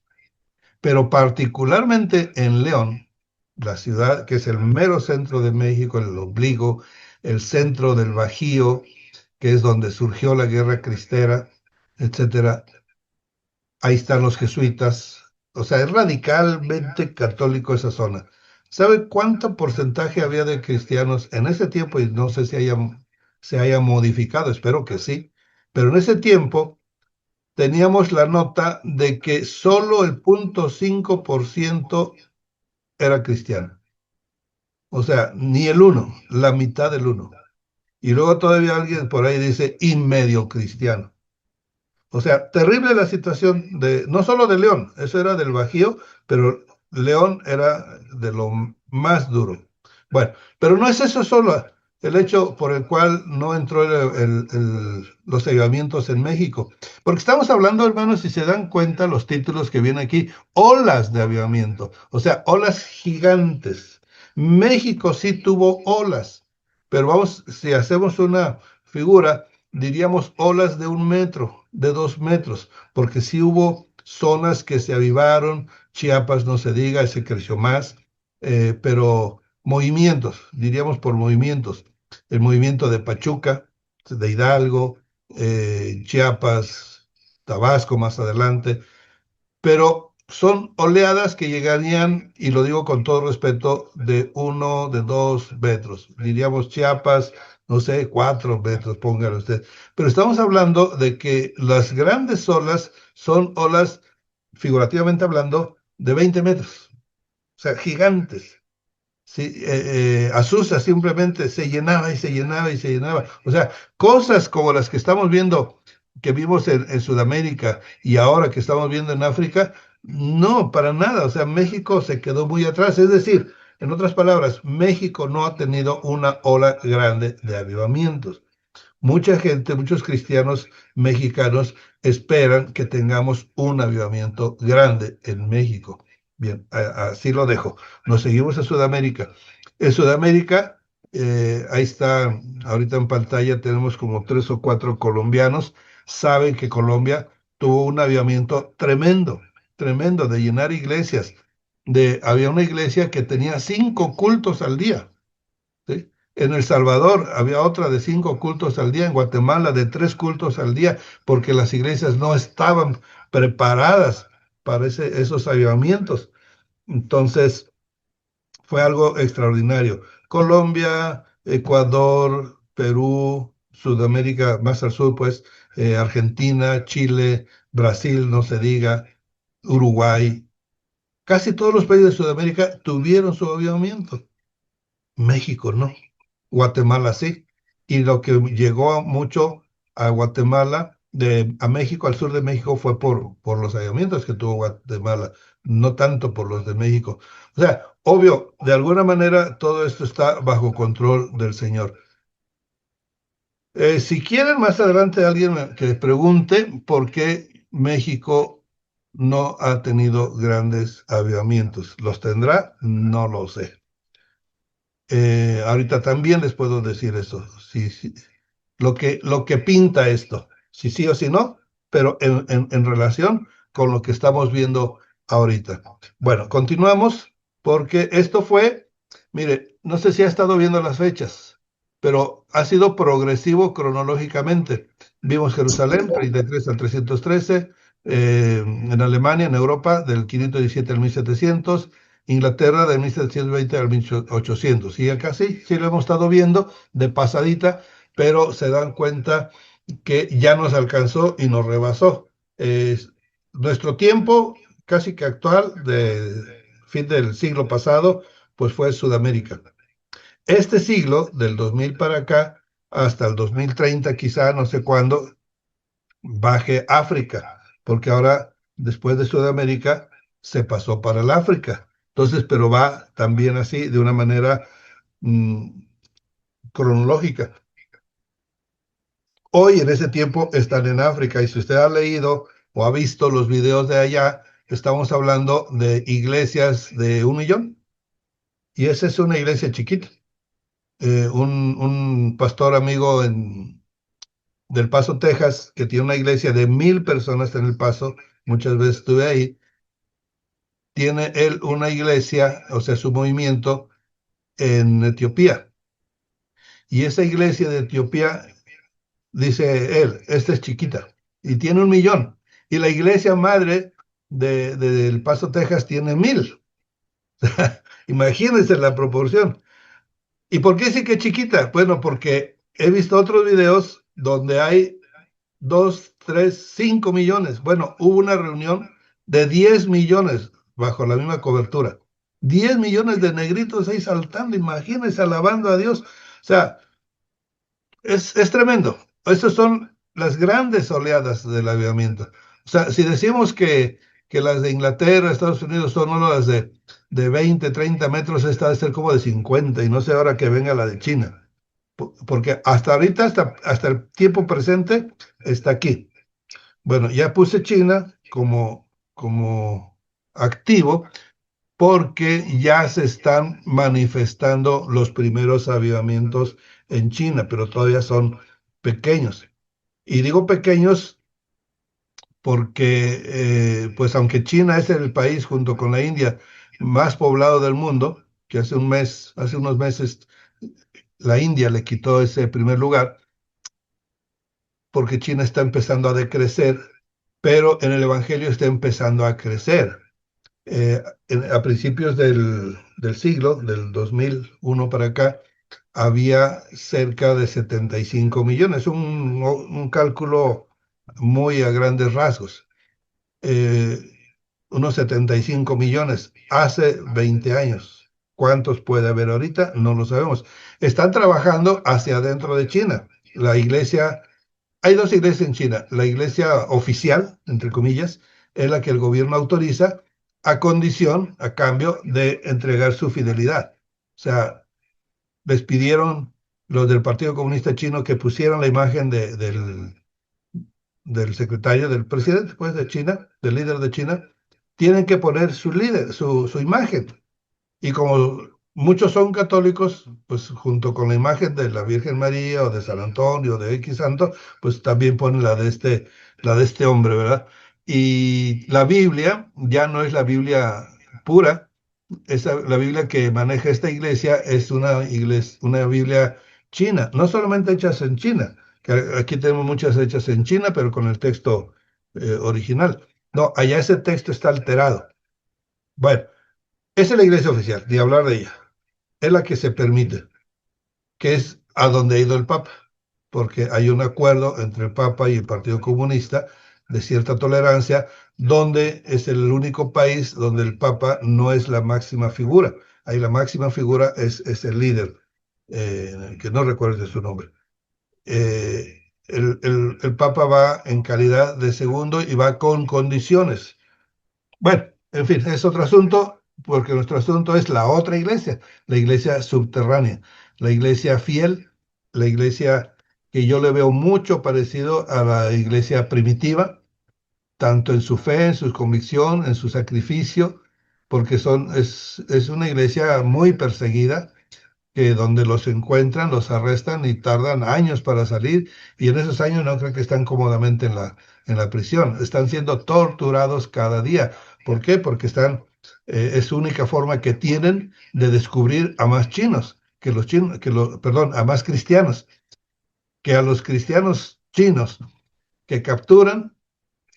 pero particularmente en León, la ciudad que es el mero centro de México, el ombligo, el centro del Bajío, que es donde surgió la guerra cristera, etcétera. Ahí están los jesuitas, o sea, es radicalmente católico esa zona. ¿Sabe cuánto porcentaje había de cristianos en ese tiempo? Y no sé si se haya modificado, espero que sí, pero en ese tiempo teníamos la nota de que solo el 0,5% era cristiano. O sea, ni el uno, la mitad del uno. Y luego todavía alguien por ahí dice y medio cristiano. O sea, terrible la situación de, no solo de León, eso era del Bajío, pero León era de lo más duro. Bueno, pero no es eso solo el hecho por el cual no entró los avivamientos en México. Porque estamos hablando, hermanos, si se dan cuenta los títulos que vienen aquí, olas de avivamiento, o sea, olas gigantes. México sí tuvo olas, pero vamos, si hacemos una figura, diríamos olas de 1 metro, de 2 metros, porque sí hubo zonas que se avivaron, Chiapas no se diga, se creció más, pero movimientos, diríamos por movimientos, el movimiento de Pachuca, de Hidalgo, Chiapas, Tabasco más adelante, pero son oleadas que llegarían, y lo digo con todo respeto, de 1, de 2 metros. Diríamos Chiapas, no sé, 4 metros, póngale usted. Pero estamos hablando de que las grandes olas son olas, figurativamente hablando, de 20 metros, o sea, gigantes. Sí, Azusa simplemente se llenaba y se llenaba y se llenaba. O sea, cosas como las que estamos viendo, que vimos en Sudamérica y ahora que estamos viendo en África, no, para nada. O sea, México se quedó muy atrás. Es decir, en otras palabras, México no ha tenido una ola grande de avivamientos. Mucha gente, muchos cristianos mexicanos esperan que tengamos un avivamiento grande en México. Bien, así lo dejo. Nos seguimos a Sudamérica. En Sudamérica, ahí está, ahorita en pantalla tenemos como 3 o 4 colombianos. Saben que Colombia tuvo un avivamiento tremendo, tremendo, de llenar iglesias. Había una iglesia que tenía 5 cultos al día. ¿Sí? En El Salvador había otra de 5 cultos al día, en Guatemala de 3 cultos al día, porque las iglesias no estaban preparadas para esos avivamientos. Entonces, fue algo extraordinario. Colombia, Ecuador, Perú, Sudamérica, más al sur, pues, Argentina, Chile, Brasil, no se diga, Uruguay, casi todos los países de Sudamérica tuvieron su avivamiento. México no. Guatemala sí. Y lo que llegó mucho a Guatemala, a México, al sur de México, fue por los hallamientos que tuvo Guatemala, no tanto por los de México. O sea, obvio, de alguna manera todo esto está bajo control del Señor. Si quieren, más adelante alguien que pregunte por qué México no ha tenido grandes avivamientos. ¿Los tendrá? No lo sé. Ahorita también les puedo decir eso, lo que pinta esto, si sí o si no, pero en relación con lo que estamos viendo ahorita. Bueno, continuamos porque esto fue, mire, no sé si ha estado viendo las fechas, pero ha sido progresivo cronológicamente. Vimos Jerusalén, 33 al 313, en Alemania, en Europa, del 517 al 1700. Inglaterra de 1720 al 1800. Y acá sí lo hemos estado viendo de pasadita, pero se dan cuenta que ya nos alcanzó y nos rebasó. Nuestro tiempo casi que actual, de fin del siglo pasado, pues fue Sudamérica. Este siglo, del 2000 para acá, hasta el 2030 quizá, no sé cuándo, baje África, porque ahora, después de Sudamérica, se pasó para el África. Entonces, pero va también así, de una manera mm, cronológica. Hoy, en ese tiempo, están en África, y si usted ha leído o ha visto los videos de allá, estamos hablando de iglesias de 1 millón, y esa es una iglesia chiquita. Un pastor amigo del Paso, Texas, que tiene una iglesia de 1,000 personas en El Paso, muchas veces estuve ahí, tiene él una iglesia, o sea, su movimiento en Etiopía. Y esa iglesia de Etiopía, dice él, esta es chiquita y tiene 1 millón. Y la iglesia madre del Paso, Texas, tiene 1,000. Imagínense la proporción. ¿Y por qué sí que es chiquita? Bueno, porque he visto otros videos donde hay 2, 3, 5 millones. Bueno, hubo una reunión de 10 millones bajo la misma cobertura. 10 millones de negritos ahí saltando, imagínense, alabando a Dios. O sea, Es tremendo. Estas son las grandes oleadas del avivamiento. O sea, si decimos que las de Inglaterra, Estados Unidos son olas de 20, 30 metros, esta debe ser como de 50, y no sé ahora que venga la de China. Porque hasta ahorita, hasta el tiempo presente, está aquí. Bueno, ya puse China como activo porque ya se están manifestando los primeros avivamientos en China, pero todavía son pequeños. Y digo pequeños porque, pues aunque China es el país junto con la India más poblado del mundo, que hace unos meses la India le quitó ese primer lugar, porque China está empezando a decrecer, pero en el Evangelio está empezando a crecer. A principios del siglo, del 2001 para acá, había cerca de 75 millones, un cálculo muy a grandes rasgos. Eh, Unos 75 millones hace 20 años. ¿Cuántos puede haber ahorita? No lo sabemos. Están trabajando hacia adentro de China. La iglesia, hay dos iglesias en China. La iglesia oficial, entre comillas, es la que el gobierno autoriza a condición, a cambio de entregar su fidelidad. O sea, les pidieron los del Partido Comunista Chino que pusieran la imagen del secretario, del presidente pues, de China, del líder de China, tienen que poner su líder, su imagen. Y como muchos son católicos, pues junto con la imagen de la Virgen María o de San Antonio o de X Santo, pues también ponen la de este hombre, ¿verdad? Y la Biblia ya no es la Biblia pura, la Biblia que maneja esta iglesia es una Biblia china, no solamente hechas en China, que aquí tenemos muchas hechas en China, pero con el texto original. No, allá ese texto está alterado. Bueno, esa es la iglesia oficial, ni hablar de ella. Es la que se permite, que es a donde ha ido el Papa, porque hay un acuerdo entre el Papa y el Partido Comunista de cierta tolerancia, donde es el único país donde el Papa no es la máxima figura. Ahí la máxima figura es el líder, que no recuerdo su nombre. El Papa va en calidad de segundo y va con condiciones. Bueno, en fin, es otro asunto, porque nuestro asunto es la otra iglesia, la iglesia subterránea, la iglesia fiel, la iglesia que yo le veo mucho parecido a la iglesia primitiva, tanto en su fe, en su convicción, en su sacrificio, porque es una iglesia muy perseguida, que donde los encuentran, los arrestan y tardan años para salir, y en esos años no creo que están cómodamente en la prisión, están siendo torturados cada día. ¿Por qué? Porque es su única forma que tienen de descubrir a más chinos, perdón, a más cristianos, que a los cristianos chinos que capturan,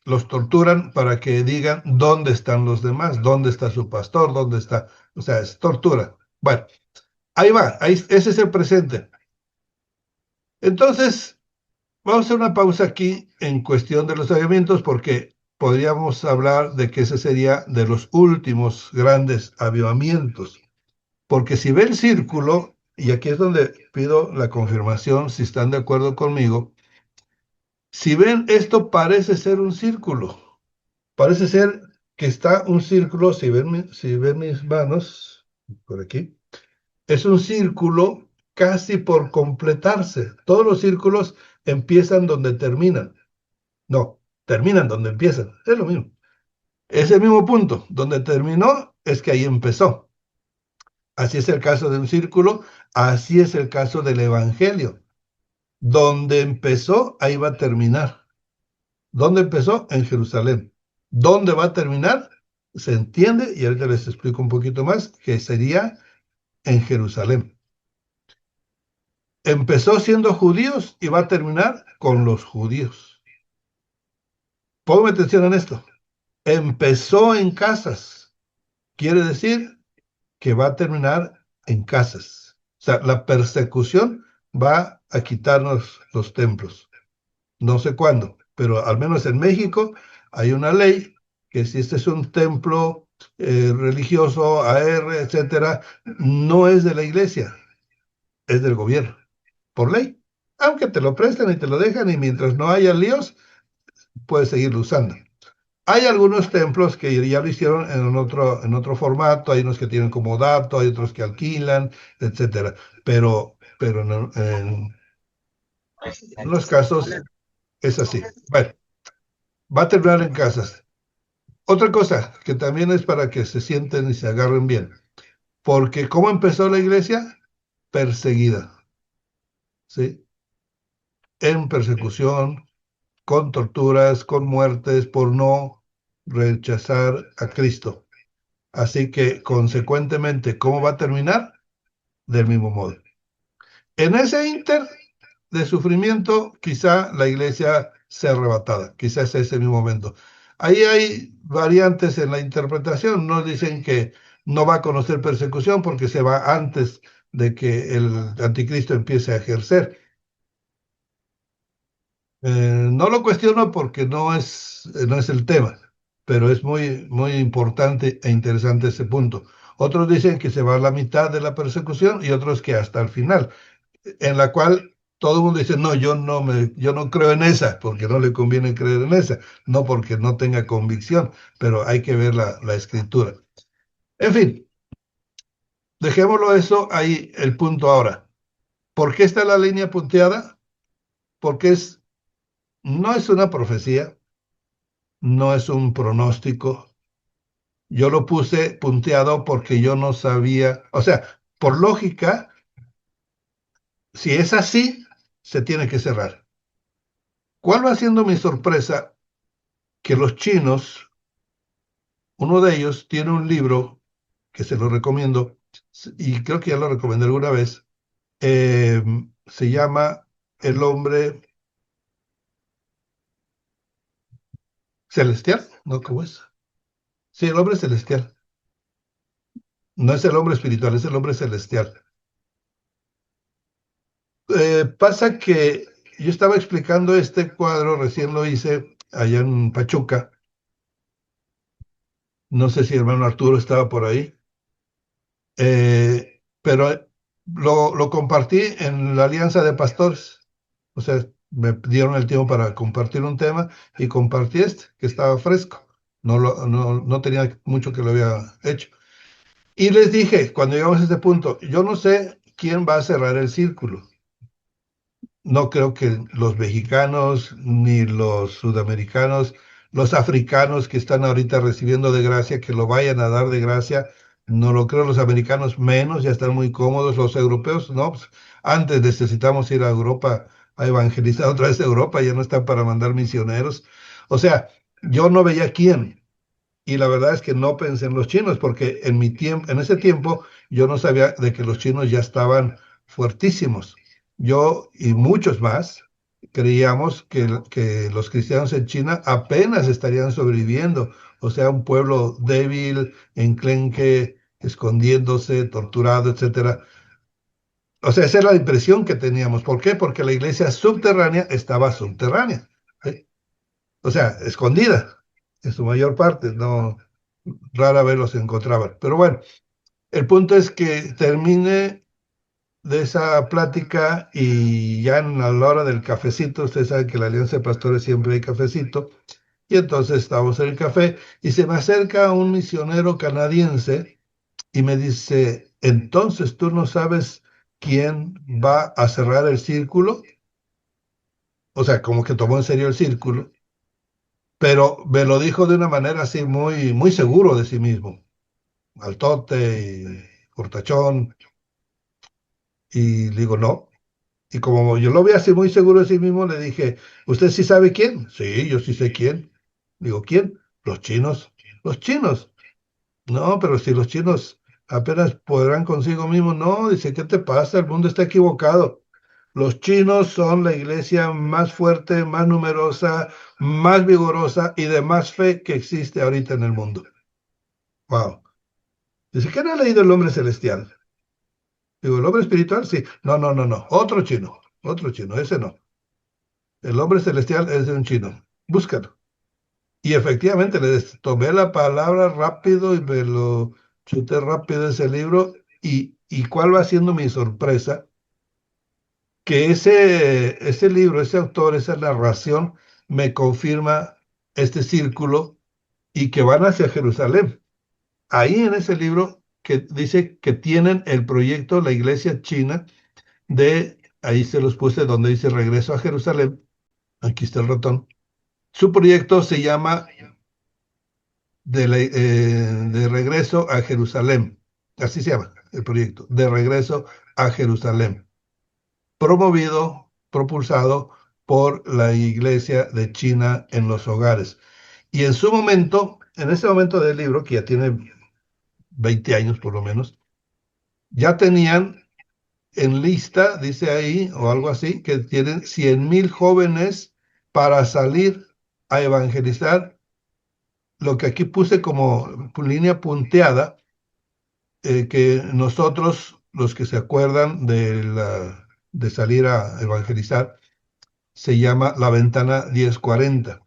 los torturan para que digan dónde están los demás, dónde está su pastor, dónde está, o sea, es tortura. Bueno, ahí va, ese es el presente. Entonces, vamos a hacer una pausa aquí en cuestión de los avivamientos porque podríamos hablar de que ese sería de los últimos grandes avivamientos. Porque si ve el círculo, y aquí es donde pido la confirmación, si están de acuerdo conmigo, si ven esto parece ser un círculo, parece ser que está un círculo, si ven mis manos, por aquí, es un círculo casi por completarse. Todos los círculos empiezan donde terminan. No, terminan donde empiezan. Es lo mismo. Es el mismo punto. Donde terminó es que ahí empezó. Así es el caso de un círculo, así es el caso del Evangelio. Donde empezó, ahí va a terminar. ¿Dónde empezó? En Jerusalén. ¿Dónde va a terminar? Se entiende, y ahorita les explico un poquito más, que sería en Jerusalén. Empezó siendo judíos y va a terminar con los judíos. Ponme atención en esto. Empezó en casas. Quiere decir que va a terminar en casas. O sea, la persecución va a quitarnos los templos. No sé cuándo, pero al menos en México hay una ley que si este es un templo religioso, AR, etcétera, no es de la iglesia, es del gobierno, por ley. aunque te lo prestan y te lo dejan y mientras no haya líos, puedes seguirlo usando. Hay algunos templos que ya lo hicieron en otro formato, hay unos que tienen como dato, hay otros que alquilan, etcétera. Pero en los casos es así. Bueno, va a terminar en casas. Otra cosa que también es para que se sienten y se agarren bien. Porque ¿cómo empezó la iglesia? Perseguida, ¿sí? En persecución, con torturas, con muertes, por no rechazar a Cristo. Así que, consecuentemente, ¿cómo va a terminar? Del mismo modo. En ese inter de sufrimiento, quizá la iglesia sea arrebatada, quizás es ese mismo momento. Ahí hay variantes en la interpretación, nos dicen que no va a conocer persecución porque se va antes de que el anticristo empiece a ejercer. No lo cuestiono porque no es el tema, pero es muy importante e interesante ese punto. Otros dicen que se va a la mitad de la persecución y otros que hasta el final, en la cual todo el mundo dice, no, yo no creo en esa, porque no le conviene creer en esa, no porque no tenga convicción, pero hay que ver la escritura. En fin, dejémoslo eso ahí, el punto ahora. ¿Por qué está la línea punteada? Porque no es una profecía, no es un pronóstico. Yo lo puse punteado porque yo no sabía, o sea, por lógica, si es así, se tiene que cerrar. ¿Cuál va siendo mi sorpresa? Que los chinos, uno de ellos tiene un libro que se lo recomiendo, y creo que ya lo recomendé alguna vez, eh, se llama El hombre celestial, ¿no? ¿Cómo es? Sí, el hombre celestial. No es el hombre espiritual, es el hombre celestial. Pasa que yo estaba explicando este cuadro, recién lo hice allá en Pachuca. No sé si el hermano Arturo estaba por ahí, pero lo compartí en la Alianza de Pastores. O sea, me dieron el tiempo para compartir un tema y compartí este, que estaba fresco. No tenía mucho que lo había hecho. Y les dije, cuando llegamos a este punto, yo no sé quién va a cerrar el círculo. No creo que los mexicanos, ni los sudamericanos, los africanos que están ahorita recibiendo de gracia, que lo vayan a dar de gracia, no lo creo. Los americanos menos, ya están muy cómodos. Los europeos, no, pues, antes necesitamos ir a Europa a evangelizar otra vez a Europa, ya no están para mandar misioneros. O sea, yo no veía quién. Y la verdad es que no pensé en los chinos, porque en mi tiempo, en ese tiempo, yo no sabía de que los chinos ya estaban fuertísimos. Yo y muchos más creíamos que los cristianos en China apenas estarían sobreviviendo, o sea, un pueblo débil, enclenque, escondiéndose, torturado, etcétera. O sea, esa es la impresión que teníamos. ¿Por qué? Porque la iglesia subterránea estaba subterránea, ¿sí? O sea, escondida en su mayor parte, no, rara vez los encontraban. Pero bueno, el punto es que termine de esa plática y ya en a la hora del cafecito, ustedes saben que en la Alianza de Pastores siempre hay cafecito, y entonces estábamos en el café y se me acerca un misionero canadiense y me dice, entonces tú no sabes quién va a cerrar el círculo, o sea, como que tomó en serio el círculo, pero me lo dijo de una manera así muy seguro de sí mismo, altote y cortachón, y le digo, no. Y como yo lo vi así muy seguro de sí mismo, le dije, ¿usted sí sabe quién? Sí, yo sí sé quién. Digo, ¿quién? Los chinos. Los chinos. No, pero si los chinos apenas podrán consigo mismos, no, dice, ¿qué te pasa? El mundo está equivocado. Los chinos son la iglesia más fuerte, más numerosa, más vigorosa y de más fe que existe ahorita en el mundo. Wow. Dice, ¿qué no ha leído El hombre celestial? Digo, ¿el hombre espiritual? Sí. No, no, no, no. Otro chino, ese no. El hombre celestial es de un chino. Búscalo. Y efectivamente le tomé la palabra rápido y me lo chuté rápido ese libro. ¿Y cuál va siendo mi sorpresa? que ese libro, ese autor, esa narración me confirma este círculo y que van hacia Jerusalén. Ahí en ese libro que dice que tienen el proyecto, la iglesia china, ahí se los puse donde dice regreso a Jerusalén, aquí está el ratón. Su proyecto se llama de regreso a Jerusalén, así se llama el proyecto, de regreso a Jerusalén, promovido, propulsado por la iglesia de China en los hogares. Y en su momento, en ese momento del libro, que ya tiene 20 años por lo menos, ya tenían en lista, dice ahí, o algo así, que tienen 100,000 jóvenes para salir a evangelizar, lo que aquí puse como línea punteada, que nosotros, los que se acuerdan de salir a evangelizar, se llama la ventana 1040.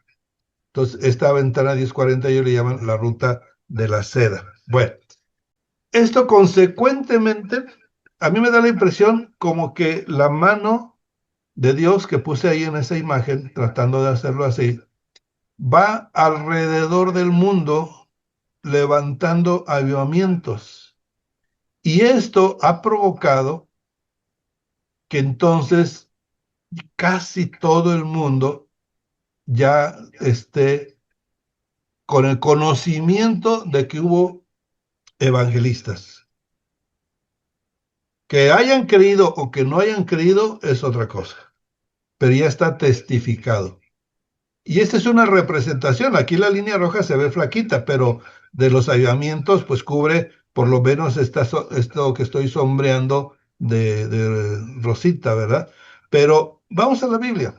Entonces, esta ventana 1040 ellos le llaman la ruta de la seda. Bueno, esto consecuentemente, a mí me da la impresión como que la mano de Dios que puse ahí en esa imagen, tratando de hacerlo así, va alrededor del mundo levantando avivamientos. Y esto ha provocado que entonces casi todo el mundo ya esté con el conocimiento de que hubo evangelistas. Que hayan creído o que no hayan creído es otra cosa, pero ya está testificado. Y esta es una representación. Aquí la línea roja se ve flaquita, pero de los avivamientos, pues cubre por lo menos esto que estoy sombreando de rosita, ¿verdad? Pero vamos a la Biblia.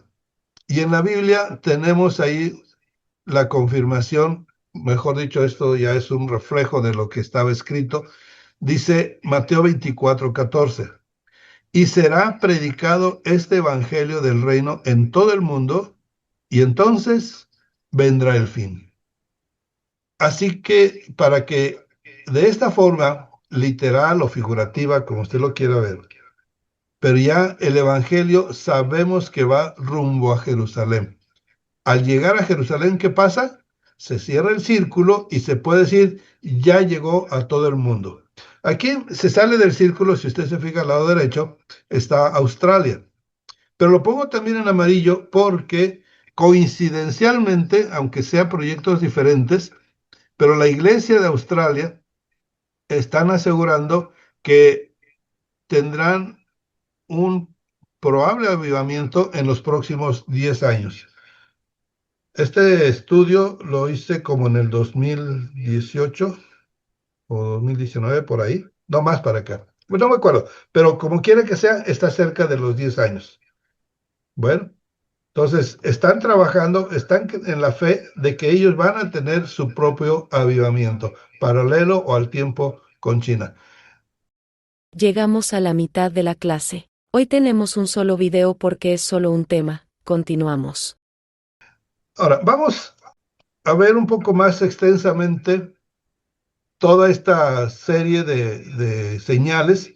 Y en la Biblia tenemos ahí la confirmación, mejor dicho, esto ya es un reflejo de lo que estaba escrito. Dice Mateo 24:14. Y será predicado este evangelio del reino en todo el mundo, y entonces vendrá el fin. Así que para que de esta forma, literal o figurativa, como usted lo quiera ver, pero ya el evangelio sabemos que va rumbo a Jerusalén. Al llegar a Jerusalén, ¿qué pasa? Se cierra el círculo y se puede decir, ya llegó a todo el mundo. Aquí se sale del círculo, si usted se fija al lado derecho, está Australia. Pero lo pongo también en amarillo porque coincidencialmente, aunque sean proyectos diferentes, pero la iglesia de Australia están asegurando que tendrán un probable avivamiento en los próximos 10 años. Este estudio lo hice como en el 2018 o 2019, por ahí, no más para acá. Pues no me acuerdo, pero como quiera que sea, está cerca de los 10 años. Bueno, entonces están trabajando, están en la fe de que ellos van a tener su propio avivamiento, paralelo o al tiempo con China. Llegamos a la mitad de la clase. Hoy tenemos un solo video porque es solo un tema. Continuamos. Ahora, vamos a ver un poco más extensamente toda esta serie de señales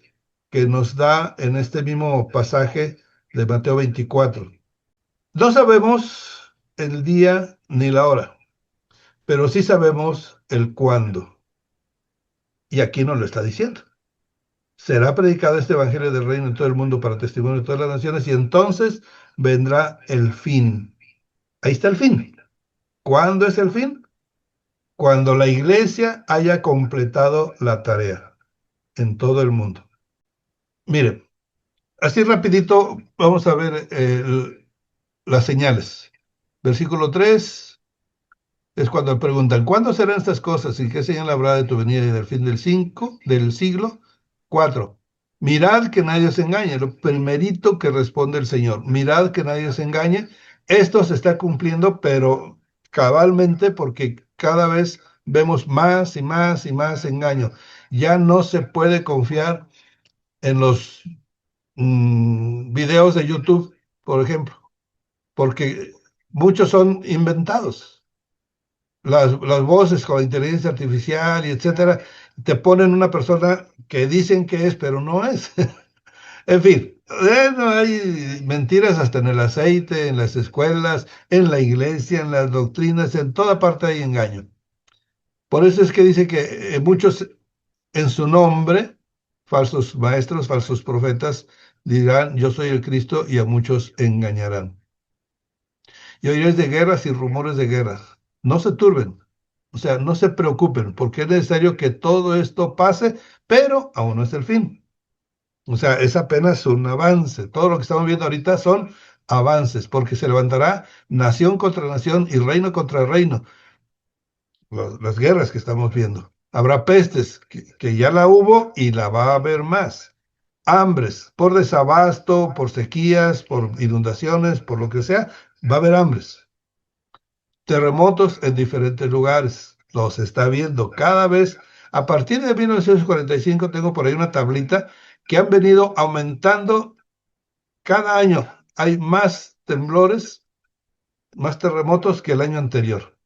que nos da en este mismo pasaje de Mateo 24. No sabemos el día ni la hora, pero sí sabemos el cuándo. Y aquí nos lo está diciendo. Será predicado este evangelio del reino en todo el mundo para testimonio de todas las naciones y entonces vendrá el fin. Ahí está el fin. ¿Cuándo es el fin? Cuando la iglesia haya completado la tarea en todo el mundo. Miren, así rapidito vamos a ver las señales. Versículo 3 es cuando preguntan, ¿cuándo serán estas cosas y qué señal habrá de tu venida y del fin del siglo? 4. Mirad que nadie os engañe. Lo primerito que responde el Señor. Mirad que nadie os engañe. Esto se está cumpliendo, pero cabalmente porque cada vez vemos más y más y más engaño. Ya no se puede confiar en los videos de YouTube, por ejemplo, porque muchos son inventados. Las voces con la inteligencia artificial y etcétera, te ponen una persona que dicen que es, pero no es. En fin, no hay mentiras hasta en el aceite, en las escuelas, en la iglesia, en las doctrinas, en toda parte hay engaño. Por eso es que dice que muchos en su nombre, falsos maestros, falsos profetas, dirán, yo soy el Cristo, y a muchos engañarán. Y oiréis de guerras y rumores de guerras. No se turben, o sea, no se preocupen, porque es necesario que todo esto pase, pero aún no es el fin. O sea, es apenas un avance. Todo lo que estamos viendo ahorita son avances, porque se levantará nación contra nación y reino contra reino. Las guerras que estamos viendo. Habrá pestes, que ya la hubo y la va a haber más. Hambres, por desabasto, por sequías, por inundaciones, por lo que sea, va a haber hambres. Terremotos en diferentes lugares. Los está viendo cada vez. A partir de 1945 tengo por ahí una tablita que han venido aumentando cada año. Hay más temblores, más terremotos que el año anterior.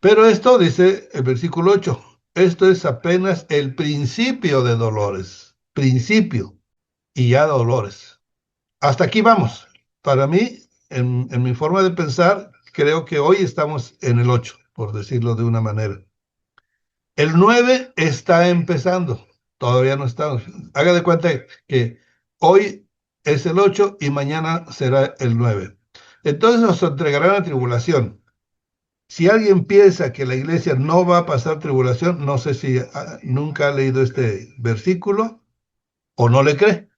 Pero esto, dice el versículo 8, esto es apenas el principio de dolores. Principio y ya dolores. Hasta aquí vamos. Para mí, en mi forma de pensar, creo que hoy estamos en el 8, por decirlo de una manera. El 9 está empezando, todavía no estamos. Haga de cuenta que hoy es el 8 y mañana será el 9. Entonces nos entregarán a tribulación. Si alguien piensa que la iglesia no va a pasar tribulación, no sé si nunca ha leído este versículo o no le cree,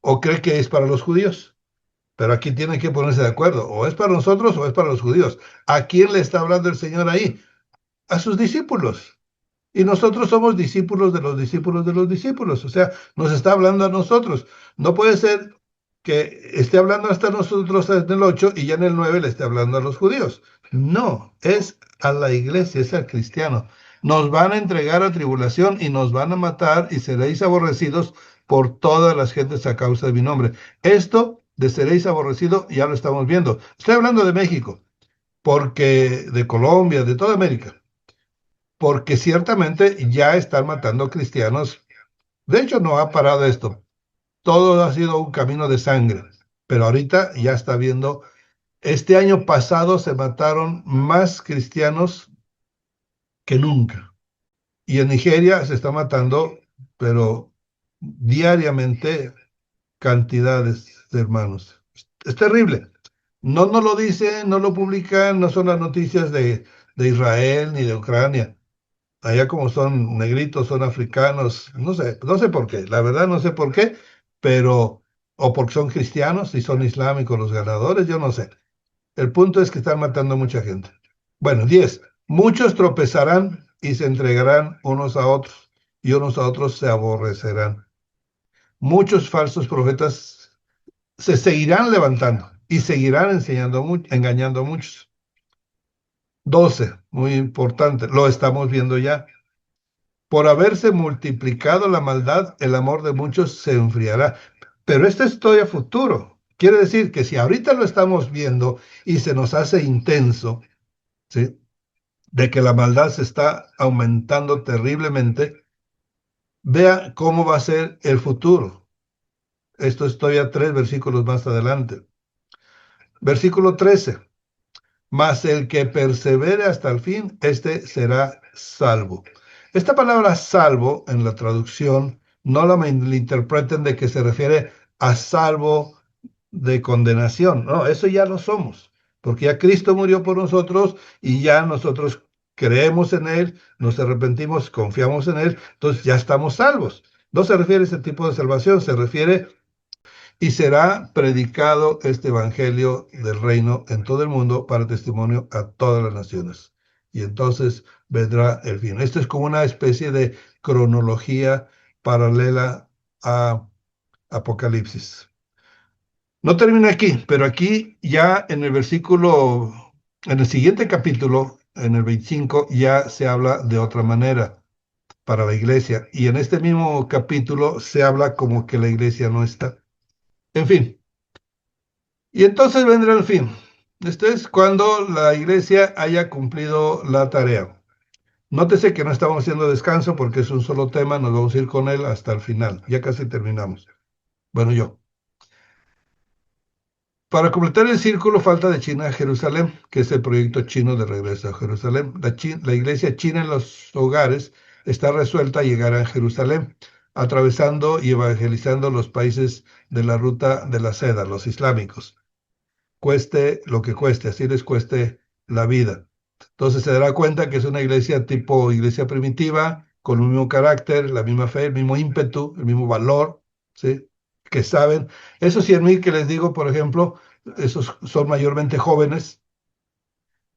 o cree que es para los judíos. Pero aquí tienen que ponerse de acuerdo, o es para nosotros o es para los judíos. ¿A quién le está hablando el Señor ahí? A sus discípulos. Y nosotros somos discípulos de los discípulos de los discípulos. O sea, nos está hablando a nosotros. No puede ser que esté hablando hasta nosotros en el 8 y ya en el 9 le esté hablando a los judíos. No, es a la iglesia, es al cristiano. Nos van a entregar a tribulación y nos van a matar y seréis aborrecidos por todas las gentes a causa de mi nombre. Esto de seréis aborrecidos ya lo estamos viendo. Estoy hablando de México, porque de Colombia, de toda América, porque ciertamente ya están matando cristianos. De hecho, no ha parado esto. Todo ha sido un camino de sangre, pero ahorita ya está viendo. Este año pasado se mataron más cristianos que nunca. Y en Nigeria se está matando, pero diariamente, cantidades de hermanos. Es terrible. No nos lo dicen, no lo publican, no son las noticias de Israel ni de Ucrania. Allá como son negritos, son africanos, no sé por qué, la verdad no sé por qué, pero, o porque son cristianos y son islámicos los ganadores, yo no sé. El punto es que están matando a mucha gente. Bueno, 10. Muchos tropezarán y se entregarán unos a otros, y unos a otros se aborrecerán. Muchos falsos profetas se seguirán levantando y seguirán engañando a muchos. 12. Muy importante, lo estamos viendo ya. Por haberse multiplicado la maldad, el amor de muchos se enfriará. Pero esto es todavía futuro. Quiere decir que si ahorita lo estamos viendo y se nos hace intenso, ¿sí?, de que la maldad se está aumentando terriblemente, vea cómo va a ser el futuro. Esto es todavía 3 versículos más adelante. Versículo 13. Mas el que persevere hasta el fin, este será salvo. Esta palabra salvo, en la traducción, no la malinterpreten de que se refiere a salvo de condenación. No, eso ya lo somos, porque ya Cristo murió por nosotros y ya nosotros creemos en Él, nos arrepentimos, confiamos en Él, entonces ya estamos salvos. No se refiere a ese tipo de salvación, se refiere y será predicado este evangelio del reino en todo el mundo para testimonio a todas las naciones. Y entonces vendrá el fin. Esto es como una especie de cronología paralela a Apocalipsis. No termina aquí, pero aquí ya en el versículo, en el siguiente capítulo, en el 25, ya se habla de otra manera para la iglesia. Y en este mismo capítulo se habla como que la iglesia no está. En fin, y entonces vendrá el fin. Esto es cuando la iglesia haya cumplido la tarea. Nótese que no estamos haciendo descanso porque es un solo tema, nos vamos a ir con él hasta el final. Ya casi terminamos. Bueno, yo. Para completar el círculo, falta de China a Jerusalén, que es el proyecto chino de regreso a Jerusalén. La iglesia china en los hogares está resuelta a llegar a Jerusalén, atravesando y evangelizando los países de la ruta de la seda, los islámicos. Cueste lo que cueste, así les cueste la vida. Entonces se dará cuenta que es una iglesia tipo iglesia primitiva, con el mismo carácter, la misma fe, el mismo ímpetu, el mismo valor, ¿sí? Que saben. Esos 100,000 que les digo, por ejemplo, esos son mayormente jóvenes.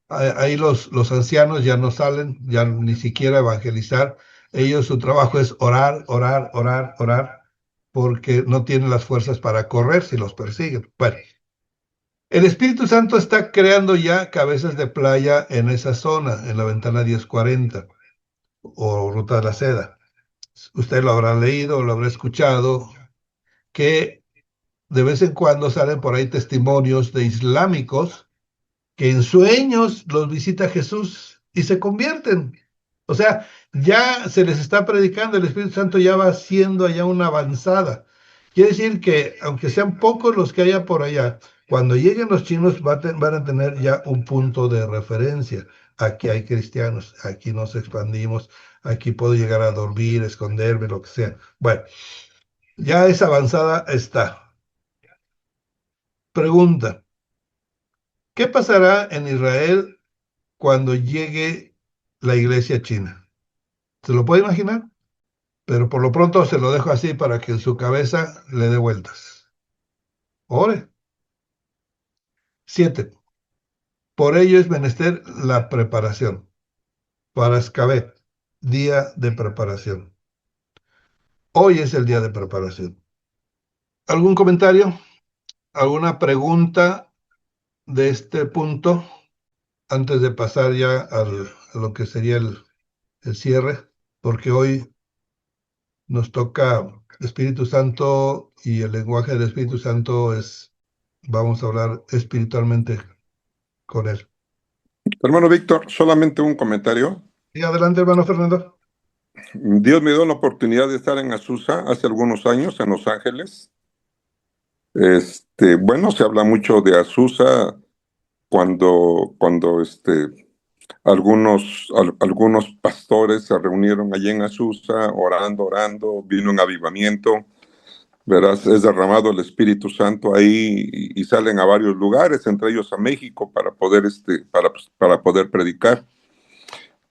Ahí los ancianos ya no salen, ya ni siquiera evangelizar. Ellos, su trabajo es orar, orar, orar, orar, porque no tienen las fuerzas para correr si los persiguen. Bueno, el Espíritu Santo está creando ya cabezas de playa en esa zona, en la ventana 1040 o Ruta de la Seda. Usted lo habrá leído, lo habrá escuchado, que de vez en cuando salen por ahí testimonios de islámicos que en sueños los visita Jesús y se convierten. O sea, ya se les está predicando, el Espíritu Santo ya va haciendo allá una avanzada. Quiere decir que, aunque sean pocos los que haya por allá, cuando lleguen los chinos van a tener ya un punto de referencia. Aquí hay cristianos, aquí nos expandimos, aquí puedo llegar a dormir, esconderme, lo que sea. Bueno, ya esa avanzada está. Pregunta, ¿qué pasará en Israel cuando llegue la iglesia china? ¿Se lo puede imaginar? Pero por lo pronto se lo dejo así para que en su cabeza le dé vueltas. Ore. 7. Por ello es menester la preparación. Para Escabet, día de preparación. Hoy es el día de preparación. ¿Algún comentario? ¿Alguna pregunta de este punto antes de pasar ya a lo que sería el cierre? Porque hoy nos toca Espíritu Santo y el lenguaje del Espíritu Santo es, vamos a hablar espiritualmente con él. Hermano Víctor, solamente un comentario. Y adelante, hermano Fernando. Dios me dio la oportunidad de estar en Azusa hace algunos años, en Los Ángeles. Bueno, se habla mucho de Azusa cuando algunos pastores se reunieron allí en Azusa, orando, vino un avivamiento, verás, es derramado el Espíritu Santo ahí y salen a varios lugares, entre ellos a México, para poder predicar.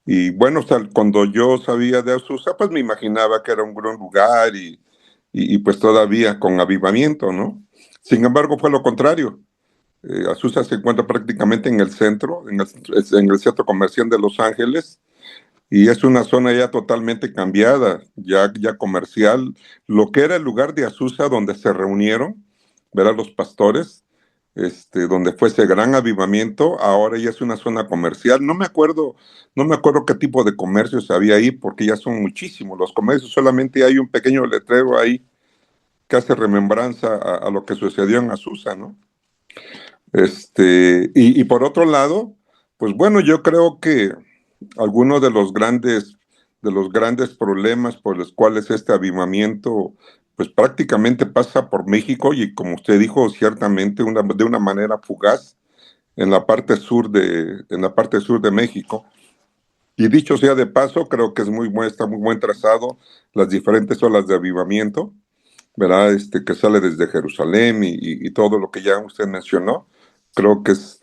Y bueno, cuando yo sabía de Azusa, pues me imaginaba que era un gran lugar y pues todavía con avivamiento, ¿no? Sin embargo, fue lo contrario. Azusa se encuentra prácticamente en el centro, en el centro comercial de Los Ángeles, y es una zona ya totalmente cambiada, ya comercial. Lo que era el lugar de Azusa donde se reunieron, ¿verdad? Los pastores, donde fue ese gran avivamiento, ahora ya es una zona comercial. No me acuerdo qué tipo de comercios había ahí, porque ya son muchísimos los comercios. Solamente hay un pequeño letrero ahí que hace remembranza a lo que sucedió en Azusa, ¿no? Y por otro lado, pues bueno, yo creo que algunos de los grandes problemas por los cuales este avivamiento pues prácticamente pasa por México y como usted dijo, ciertamente de una manera fugaz en la parte sur de México. Y dicho sea de paso, creo que está muy buen trazado las diferentes olas de avivamiento, ¿verdad? Que sale desde Jerusalén y todo lo que ya usted mencionó. Creo que es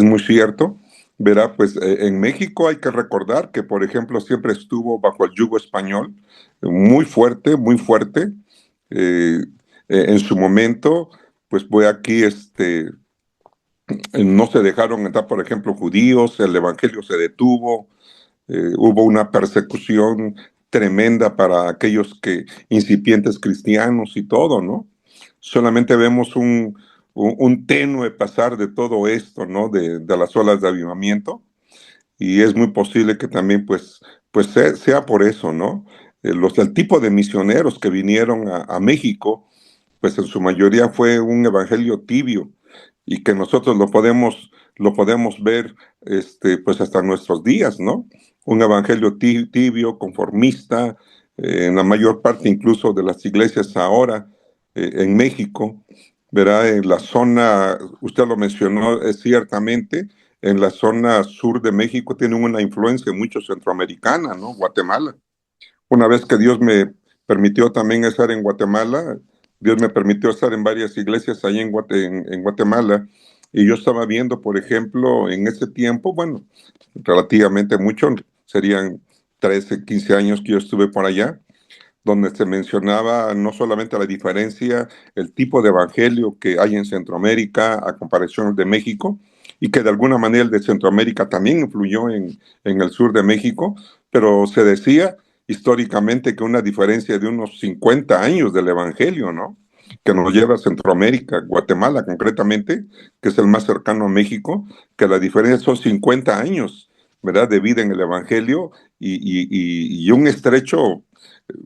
muy cierto. Verá, pues en México hay que recordar que, por ejemplo, siempre estuvo bajo el yugo español, muy fuerte, muy fuerte. En su momento, pues fue aquí, no se dejaron entrar, por ejemplo, judíos, el evangelio se detuvo, hubo una persecución tremenda para aquellos incipientes cristianos y todo, ¿no? Solamente vemos un tenue pasar de todo esto, ¿no? De las olas de avivamiento, y es muy posible que también, pues sea por eso, ¿no? El tipo de misioneros que vinieron a México, pues en su mayoría fue un evangelio tibio, y que nosotros lo podemos ver, pues hasta nuestros días, ¿no? Un evangelio tibio, conformista, en la mayor parte incluso de las iglesias ahora, en México, ¿verdad? En la zona, usted lo mencionó, es ciertamente, en la zona sur de México tienen una influencia mucho centroamericana, ¿no? Guatemala. Una vez que Dios me permitió también estar en Guatemala, Dios me permitió estar en varias iglesias ahí en Guatemala, y yo estaba viendo, por ejemplo, en ese tiempo, bueno, relativamente mucho, serían 13, 15 años que yo estuve por allá, donde se mencionaba no solamente la diferencia, el tipo de evangelio que hay en Centroamérica a comparación de México, y que de alguna manera el de Centroamérica también influyó en el sur de México, pero se decía históricamente que una diferencia de unos 50 años del evangelio, ¿no? Que nos lleva a Centroamérica, Guatemala concretamente, que es el más cercano a México, que la diferencia son 50 años, ¿verdad? De vida en el evangelio y un estrecho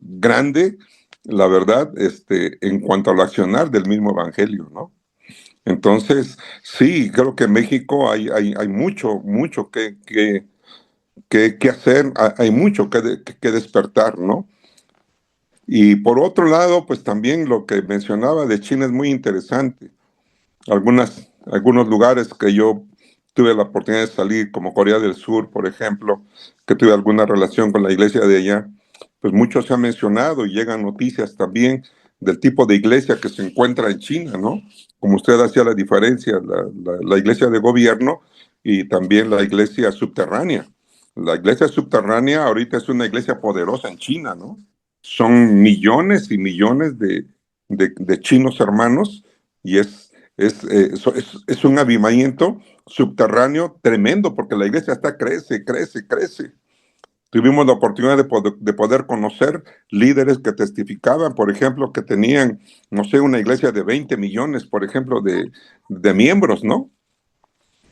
grande, la verdad, en cuanto al accionar del mismo evangelio, ¿no? Entonces, sí, creo que en México hay mucho, mucho que hacer, hay mucho que despertar, ¿no? Y por otro lado, pues también lo que mencionaba de China es muy interesante. Algunos lugares que yo tuve la oportunidad de salir, como Corea del Sur, por ejemplo, que tuve alguna relación con la iglesia de allá, pues mucho se ha mencionado y llegan noticias también del tipo de iglesia que se encuentra en China, ¿no? Como usted hacía la diferencia, la iglesia de gobierno y también la iglesia subterránea. La iglesia subterránea ahorita es una iglesia poderosa en China, ¿no? Son millones y millones de chinos hermanos y es un avivamiento subterráneo tremendo porque la iglesia está crece, crece, crece. Tuvimos la oportunidad de poder conocer líderes que testificaban, por ejemplo, que tenían, no sé, una iglesia de 20 millones, por ejemplo, de miembros, ¿no?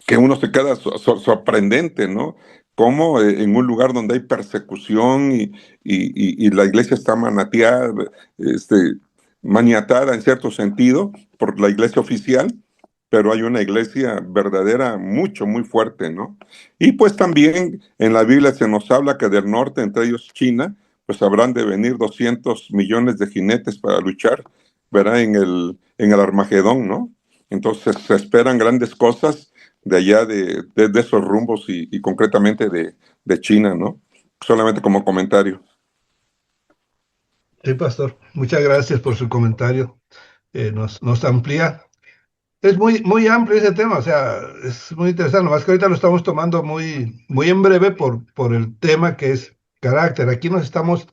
Que uno se queda sorprendente, ¿no? Cómo en un lugar donde hay persecución y la iglesia está maniatada en cierto sentido por la iglesia oficial, pero hay una iglesia verdadera mucho, muy fuerte, ¿no? Y pues también en la Biblia se nos habla que del norte, entre ellos China, pues habrán de venir 200 millones de jinetes para luchar, ¿verdad? En el Armagedón, ¿no? Entonces se esperan grandes cosas de allá, de esos rumbos y concretamente de China, ¿no? Solamente como comentario. Sí, pastor. Muchas gracias por su comentario. Nos amplía. Es muy amplio ese tema, o sea, es muy interesante. Más que ahorita lo estamos tomando muy en breve por el tema que es carácter. Aquí nos estamos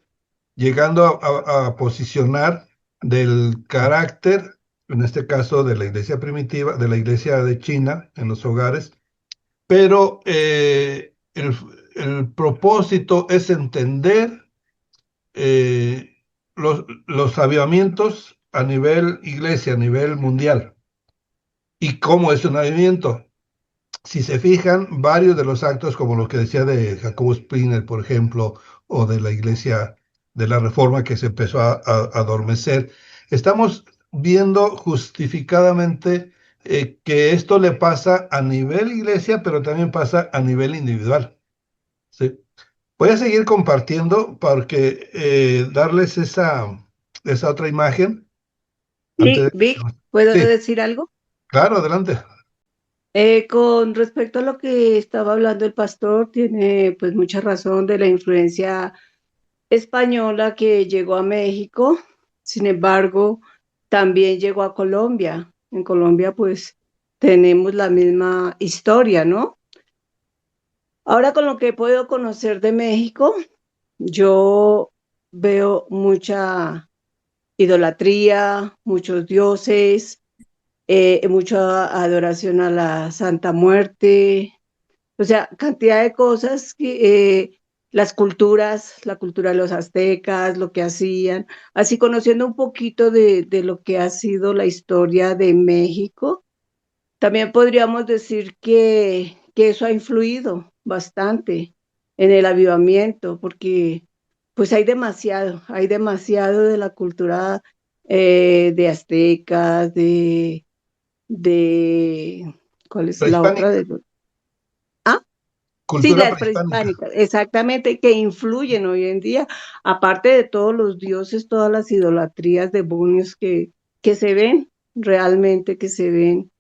llegando a posicionar del carácter, en este caso de la iglesia primitiva, de la iglesia de China en los hogares, pero el propósito es entender los avivamientos a nivel iglesia, a nivel mundial. ¿Y cómo es un avivamiento? Si se fijan, varios de los actos, como los que decía de Jacobo Sprinner, por ejemplo, o de la iglesia de la Reforma que se empezó a adormecer, estamos viendo justificadamente que esto le pasa a nivel iglesia, pero también pasa a nivel individual. ¿Sí? Voy a seguir compartiendo porque darles esa otra imagen antes Sí, de... Vic, ¿puedo Sí, decir algo? claro, adelante. Con respecto a lo que estaba hablando el pastor, tiene pues mucha razón de la influencia española que llegó a México. Sin embargo, también llegó a Colombia. En Colombia pues tenemos la misma historia, ¿no? Ahora con lo que he podido conocer de México, yo veo mucha idolatría, muchos dioses, mucha adoración a la Santa Muerte, o sea, cantidad de cosas que las culturas, la cultura de los aztecas, lo que hacían, así conociendo un poquito de lo que ha sido la historia de México, también podríamos decir que eso ha influido bastante en el avivamiento, porque pues hay demasiado de la cultura de aztecas, de, ¿cuál es la otra? Prehispánica, Ah, sí, cultura las prehispánica. prehispánicas, exactamente, que influyen hoy en día, aparte de todos los dioses, todas las idolatrías, demonios que se ven, realmente que se ven,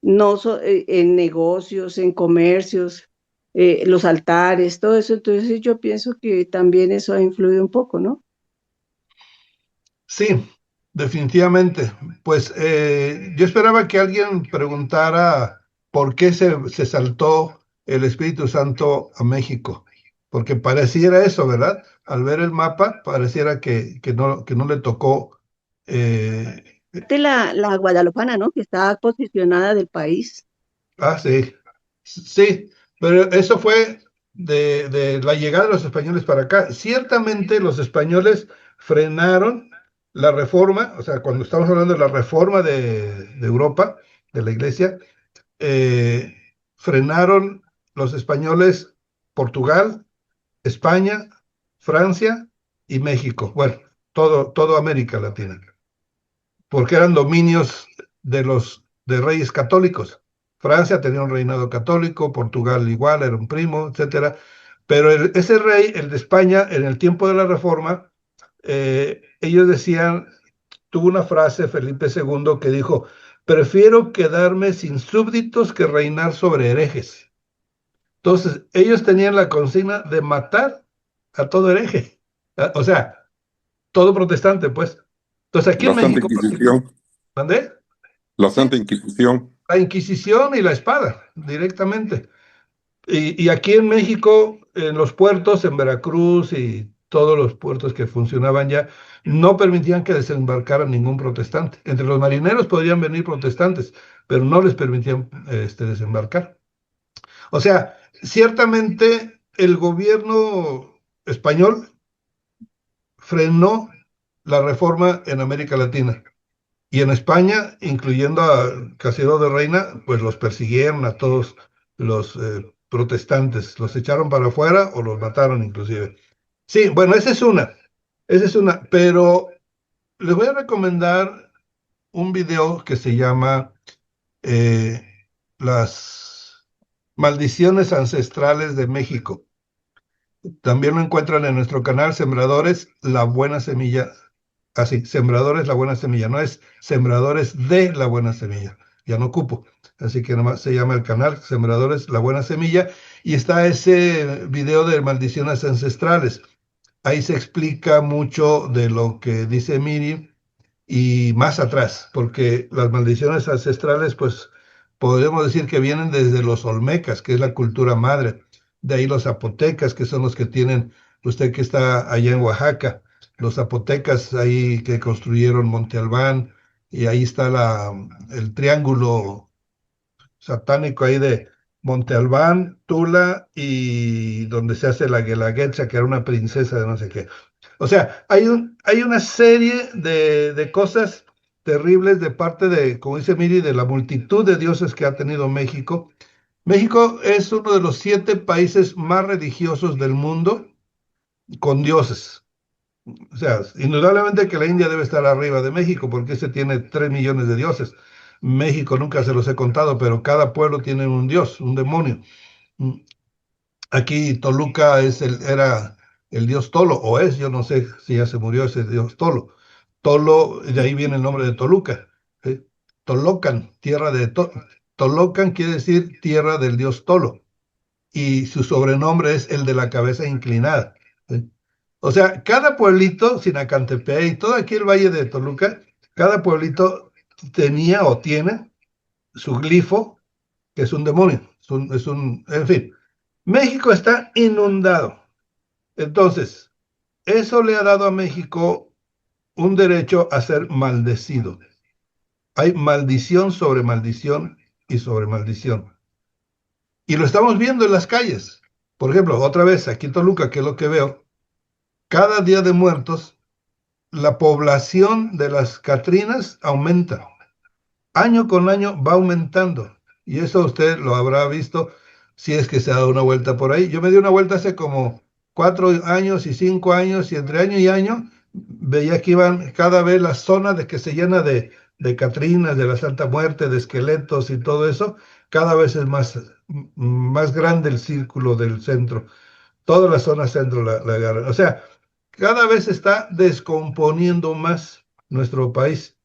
no en negocios, en comercios, los altares, todo eso. Entonces yo pienso que también eso ha influido un poco, ¿no? Sí, definitivamente. Pues yo esperaba que alguien preguntara por qué se saltó el Espíritu Santo a México, porque pareciera eso, ¿verdad? Al ver el mapa, pareciera que no le tocó. eh, La guadalupana, ¿no? Que está posicionada del país. sí, sí, pero eso fue de la llegada de los españoles para acá. Ciertamente los españoles frenaron la reforma, o sea, cuando estamos hablando de la reforma de Europa, de la iglesia, eh, frenaron los españoles Portugal, España, Francia y México. Bueno, todo América Latina, porque eran dominios de reyes católicos. Francia tenía un reinado católico, Portugal igual, era un primo, etcétera. Pero ese rey, el de España, en el tiempo de la Reforma, ellos decían, tuvo una frase, Felipe II, que dijo, prefiero quedarme sin súbditos que reinar sobre herejes. Entonces, ellos tenían la consigna de matar a todo hereje, o sea, todo protestante, pues. Entonces, aquí en La Santa México, Inquisición, ¿mandé? la Sí, Santa Inquisición. la Inquisición y la espada, directamente. Y aquí en México, en los puertos, en Veracruz y todos los puertos que funcionaban ya, no permitían que desembarcara ningún protestante. Entre los marineros podrían venir protestantes, pero no les permitían desembarcar. O sea, ciertamente el gobierno español frenó la reforma en América Latina. Y en España, incluyendo a Casimiro de Reina, pues los persiguieron a todos los protestantes, los echaron para afuera o los mataron inclusive. Sí, bueno, esa es una, pero les voy a recomendar un video que se llama eh, Las maldiciones ancestrales de México. También lo encuentran en nuestro canal Sembradores, la buena semilla. Así, Sembradores, la buena semilla. No es Sembradores de la buena semilla. Ya no ocupo. Así que nomás se llama el canal Sembradores, la buena semilla. Y está ese video de maldiciones ancestrales. Ahí se explica mucho de lo que dice Miri y más atrás, porque las maldiciones ancestrales, pues podemos decir que vienen desde los olmecas, que es la cultura madre, de ahí los zapotecas, que son los que tienen, usted que está allá en Oaxaca, los zapotecas ahí que construyeron Monte Albán, y ahí está el triángulo satánico ahí de Monte Albán, Tula y donde se hace la Guelaguetza, que era una princesa de no sé qué. O sea, hay una serie de cosas terribles de parte de, como dice Miri, de la multitud de dioses que ha tenido México. México es uno de los 7 países más religiosos del mundo con dioses. O sea, indudablemente que la India debe estar arriba de México porque ese tiene 3 millones de dioses. México nunca se los he contado, pero cada pueblo tiene un dios, un demonio. Aquí Toluca era el dios Tolo, o es, yo no sé si ya se murió ese dios Tolo. Tolo, de ahí viene el nombre de Toluca. ¿Sí? Tolocan, Tolocan quiere decir tierra del dios Tolo. Y su sobrenombre es el de la cabeza inclinada. ¿Sí? O sea, cada pueblito, Sinacantepec y todo aquí el valle de Toluca, cada pueblito tenía o tiene su glifo, que es un demonio. En fin. México está inundado. Entonces, eso le ha dado a México un derecho a ser maldecido. Hay maldición sobre maldición y sobre maldición. Y lo estamos viendo en las calles. Por ejemplo, otra vez, aquí en Toluca, que es lo que veo, cada día de muertos, la población de las Catrinas aumenta. Año con año va aumentando. Y eso usted lo habrá visto si es que se ha dado una vuelta por ahí. Yo me di una vuelta hace como 4 años y 5 años y entre año y año veía que iban cada vez la zona de que se llena de Catrinas, de la Santa Muerte, de esqueletos y todo eso, cada vez es más grande el círculo del centro. Toda la zona centro la agarran. O sea, cada vez se está descomponiendo más nuestro país.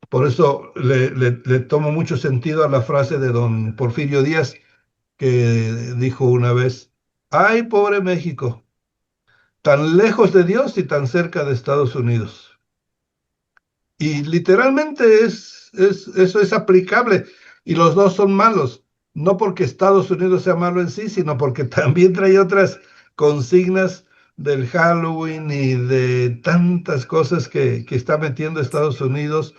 Por eso le tomo mucho sentido a la frase de don Porfirio Díaz, que dijo una vez, ay, pobre México, tan lejos de Dios y tan cerca de Estados Unidos. Y literalmente eso es aplicable y los dos son malos, no porque Estados Unidos sea malo en sí, sino porque también trae otras consignas del Halloween y de tantas cosas que está metiendo Estados Unidos,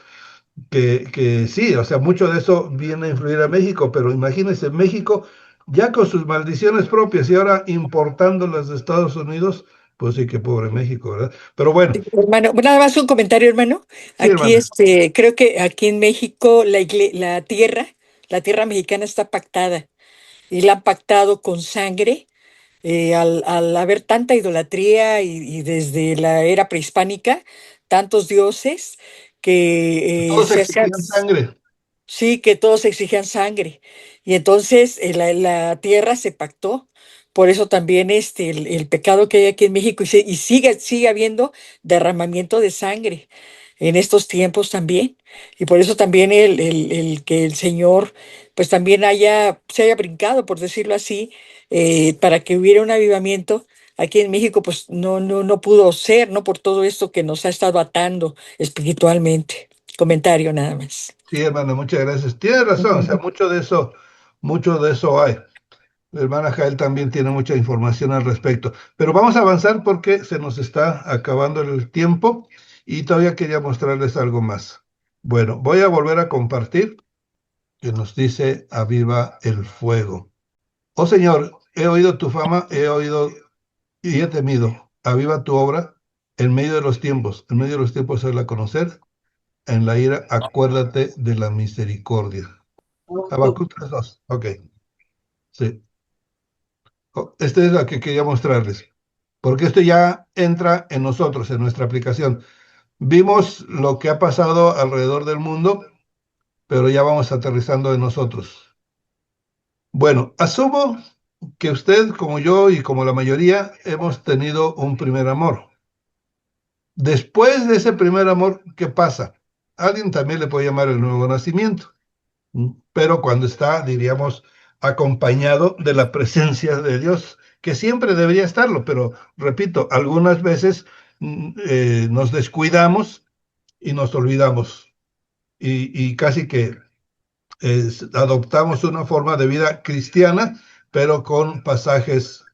que sí, o sea, mucho de eso viene a influir a México, pero imagínense, México ya con sus maldiciones propias y ahora importando las de Estados Unidos, pues sí que pobre México, ¿verdad? Pero bueno, Hermano, nada más un comentario, hermano. sí, Aquí, hermana. creo que aquí en México la tierra mexicana está pactada y la han pactado con sangre al haber tanta idolatría y desde la era prehispánica, tantos dioses que Todos exigían sangre. sí, que todos exigían sangre. Y entonces la tierra se pactó. Por eso también el pecado que hay aquí en México y sigue habiendo derramamiento de sangre en estos tiempos también. Y por eso también el que el Señor pues también se haya brincado, por decirlo así, para que hubiera un avivamiento aquí en México, pues no pudo ser, ¿no? Por todo esto que nos ha estado atando espiritualmente. Comentario nada más. Sí, hermano, muchas gracias. Tienes razón, o sea, mucho de eso hay. La hermana Jael también tiene mucha información al respecto. Pero vamos a avanzar porque se nos está acabando el tiempo y todavía quería mostrarles algo más. Bueno, voy a volver a compartir que nos dice aviva el fuego. Oh Señor, he oído tu fama, he oído y he temido. Aviva tu obra en medio de los tiempos. En medio de los tiempos hazla conocer. En la ira, acuérdate de la misericordia. Habacuc 3:2. Ok, sí. Esta es la que quería mostrarles, porque esto ya entra en nosotros, en nuestra aplicación. Vimos lo que ha pasado alrededor del mundo, pero ya vamos aterrizando en nosotros. Bueno, asumo que usted, como yo y como la mayoría, hemos tenido un primer amor. Después de ese primer amor, ¿qué pasa? Alguien también le puede llamar el nuevo nacimiento, pero cuando está, diríamos, acompañado de la presencia de Dios, que siempre debería estarlo, pero repito, algunas veces nos descuidamos y nos olvidamos y casi que adoptamos una forma de vida cristiana, pero con pasajes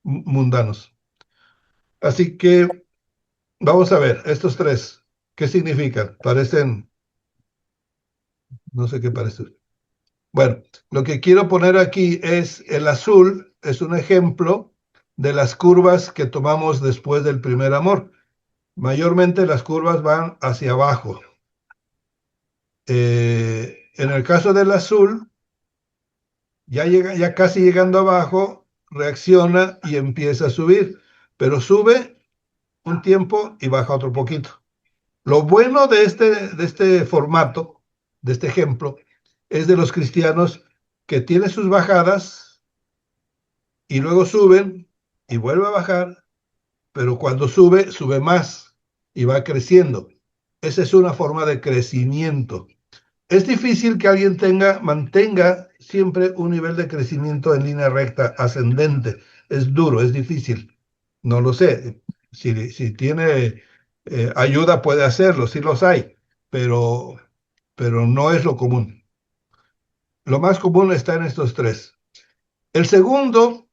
mundanos. Así que vamos a ver, estos tres, ¿qué significan? Parecen, no sé qué parecen. Bueno, lo que quiero poner aquí es el azul, es un ejemplo de las curvas que tomamos después del primer amor. Mayormente las curvas van hacia abajo. En el caso del azul, ya casi llegando abajo, reacciona y empieza a subir, pero sube un tiempo y baja otro poquito. Lo bueno de este formato, de este ejemplo, es de los cristianos que tienen sus bajadas y luego suben y vuelve a bajar, pero cuando sube, sube más y va creciendo. Esa es una forma de crecimiento. Es difícil que alguien mantenga siempre un nivel de crecimiento en línea recta, ascendente. Es duro, es difícil. No lo sé. Si tiene ayuda puede hacerlo, sí los hay, pero, pero no es lo común. Lo más común está en estos tres. El segundo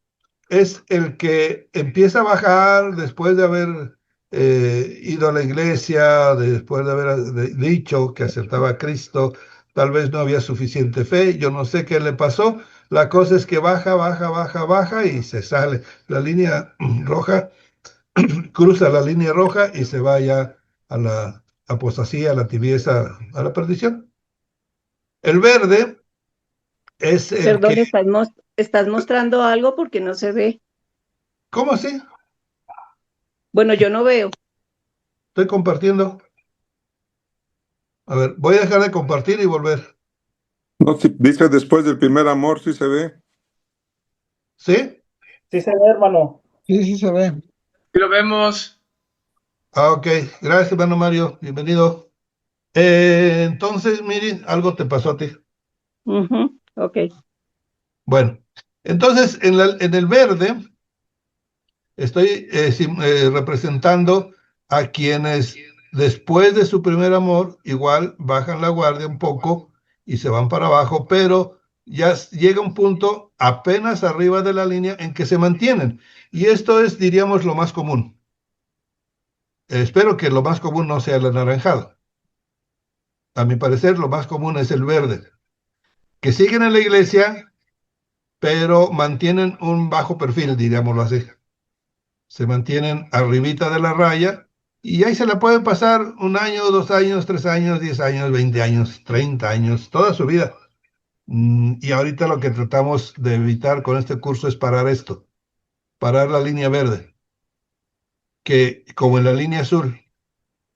es el que empieza a bajar después de haber ido a la iglesia, después de haber dicho que aceptaba a Cristo, tal vez no había suficiente fe, yo no sé qué le pasó. La cosa es que baja, baja, baja, baja y se sale. La línea roja, cruza la línea roja y se va ya a la apostasía, a la tibieza, a la perdición. El verde es el que... Perdón, estás mostrando algo porque no se ve. ¿Cómo así? Bueno, yo no veo. Estoy compartiendo. A ver, voy a dejar de compartir y volver. No, si dice después del primer amor, sí se ve. ¿Sí? Sí se ve, hermano. Sí, sí se ve. Sí lo vemos. Ah, ok. Gracias, hermano Mario. Bienvenido. Entonces, Miri, algo te pasó a ti. Ok. Bueno, entonces en el verde estoy representando a quienes después de su primer amor igual bajan la guardia un poco y se van para abajo, pero ya llega un punto apenas arriba de la línea en que se mantienen. Y esto es, diríamos, lo más común. Espero que lo más común no sea el anaranjado. A mi parecer, lo más común es el verde, que siguen en la iglesia, pero mantienen un bajo perfil, diríamoslo así. Se mantienen arribita de la raya y ahí se la pueden pasar 1 año, 2 años, 3 años, 10 años, 20 años, 30 años, toda su vida. Y ahorita lo que tratamos de evitar con este curso es parar esto, parar la línea verde, que como en la línea azul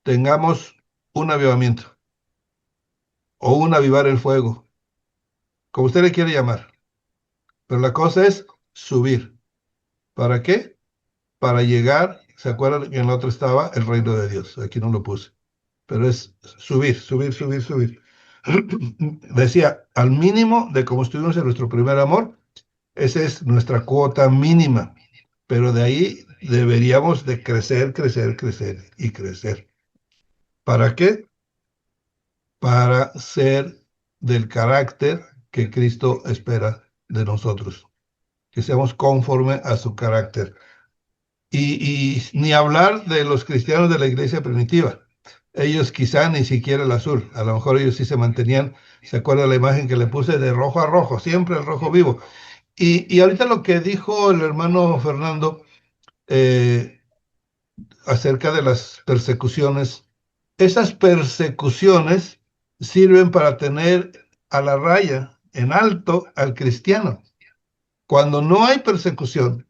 tengamos un avivamiento o un avivar el fuego, como usted le quiere llamar. Pero la cosa es subir. ¿Para qué? Para llegar, ¿se acuerdan que en la otra estaba el reino de Dios? Aquí no lo puse. Pero es subir, subir, subir, subir. Decía, al mínimo de como estuvimos en nuestro primer amor, esa es nuestra cuota mínima, pero de ahí deberíamos de crecer, crecer, crecer y crecer. ¿Para qué? Para ser del carácter que Cristo espera de nosotros, que seamos conforme a su carácter. Y ni hablar de los cristianos de la iglesia primitiva. Ellos quizá ni siquiera el azul, a lo mejor ellos sí se mantenían, ¿se acuerda la imagen que le puse de rojo a rojo? Siempre el rojo vivo. Y ahorita lo que dijo el hermano Fernando eh, acerca de las persecuciones, esas persecuciones sirven para tener a la raya en alto al cristiano. Cuando no hay persecución,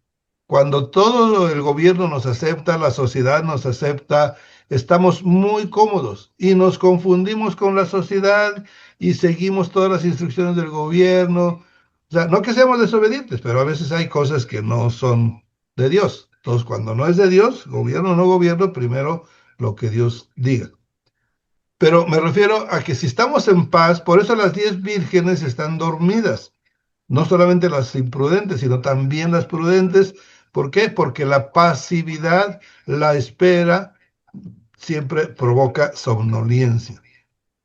cuando todo el gobierno nos acepta, la sociedad nos acepta, estamos muy cómodos y nos confundimos con la sociedad y seguimos todas las instrucciones del gobierno. O sea, no que seamos desobedientes, pero a veces hay cosas que no son de Dios. Entonces, cuando no es de Dios, gobierno o no gobierno, primero lo que Dios diga. Pero me refiero a que si estamos en paz, por eso las 10 vírgenes están dormidas. No solamente las imprudentes, sino también las prudentes. ¿Por qué? Porque la pasividad, la espera, siempre provoca somnolencia.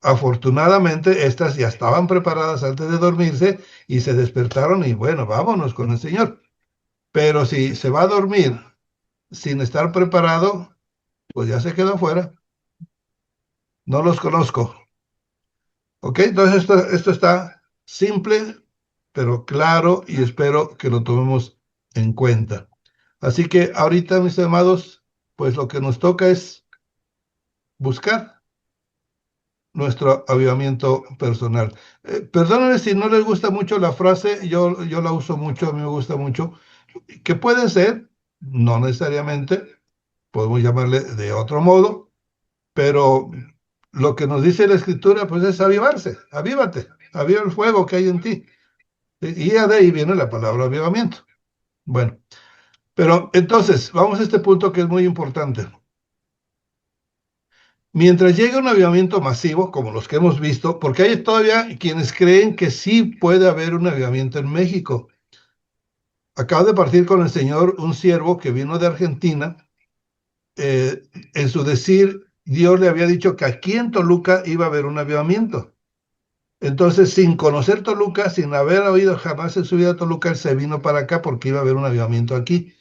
Afortunadamente, estas ya estaban preparadas antes de dormirse y se despertaron y bueno, vámonos con el Señor. Pero si se va a dormir sin estar preparado, pues ya se quedó fuera. No los conozco. ¿Ok? Entonces esto está simple, pero claro y espero que lo tomemos en cuenta. Así que ahorita, mis amados, pues lo que nos toca es buscar nuestro avivamiento personal. Perdónenme si no les gusta mucho la frase, yo la uso mucho, a mí me gusta mucho, que puede ser, no necesariamente, podemos llamarle de otro modo, pero lo que nos dice la Escritura, pues es avivarse, avívate, aviva el fuego que hay en ti. Y ya de ahí viene la palabra avivamiento. Bueno, pero entonces, vamos a este punto que es muy importante. Mientras llegue un avivamiento masivo, como los que hemos visto, porque hay todavía quienes creen que sí puede haber un avivamiento en México. Acabo de partir con el Señor un siervo que vino de Argentina. En su decir, Dios le había dicho que aquí en Toluca iba a haber un avivamiento. Entonces, sin conocer Toluca, sin haber oído jamás en su vida Toluca, él se vino para acá porque iba a haber un avivamiento aquí.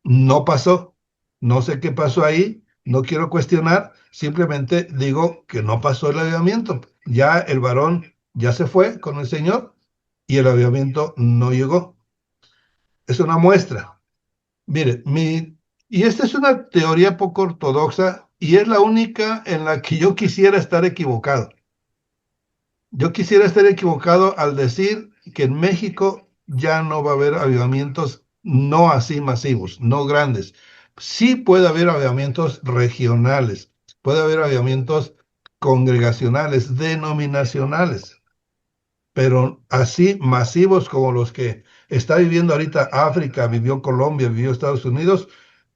No pasó. No sé qué pasó ahí. No quiero cuestionar. Simplemente digo que no pasó el avivamiento. Ya el varón ya se fue con el Señor y el avivamiento no llegó. Es una muestra. Mire, y esta es una teoría poco ortodoxa y es la única en la que yo quisiera estar equivocado. Yo quisiera estar equivocado al decir que en México ya no va a haber avivamientos no así masivos, no grandes. Sí puede haber avivamientos regionales, puede haber avivamientos congregacionales, denominacionales, pero así masivos como los que está viviendo ahorita África, vivió Colombia, vivió Estados Unidos,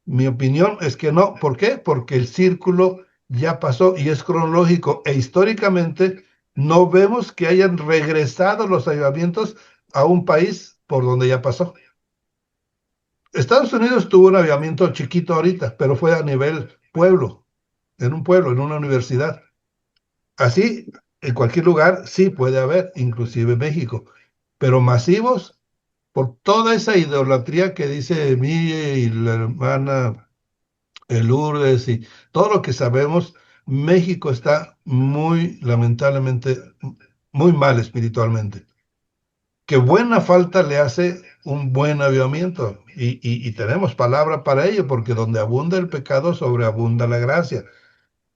mi opinión es que no. ¿Por qué? Porque el círculo ya pasó y es cronológico. E históricamente no vemos que hayan regresado los avivamientos a un país por donde ya pasó. Estados Unidos tuvo un avivamiento chiquito ahorita, pero fue a nivel pueblo, en una universidad. Así, en cualquier lugar sí puede haber, inclusive México, pero masivos, por toda esa idolatría que dice Mille y la hermana Lourdes y todo lo que sabemos, México está muy, lamentablemente, muy mal espiritualmente. Que buena falta le hace un buen avivamiento. Y tenemos palabra para ello, porque donde abunda el pecado, sobreabunda la gracia.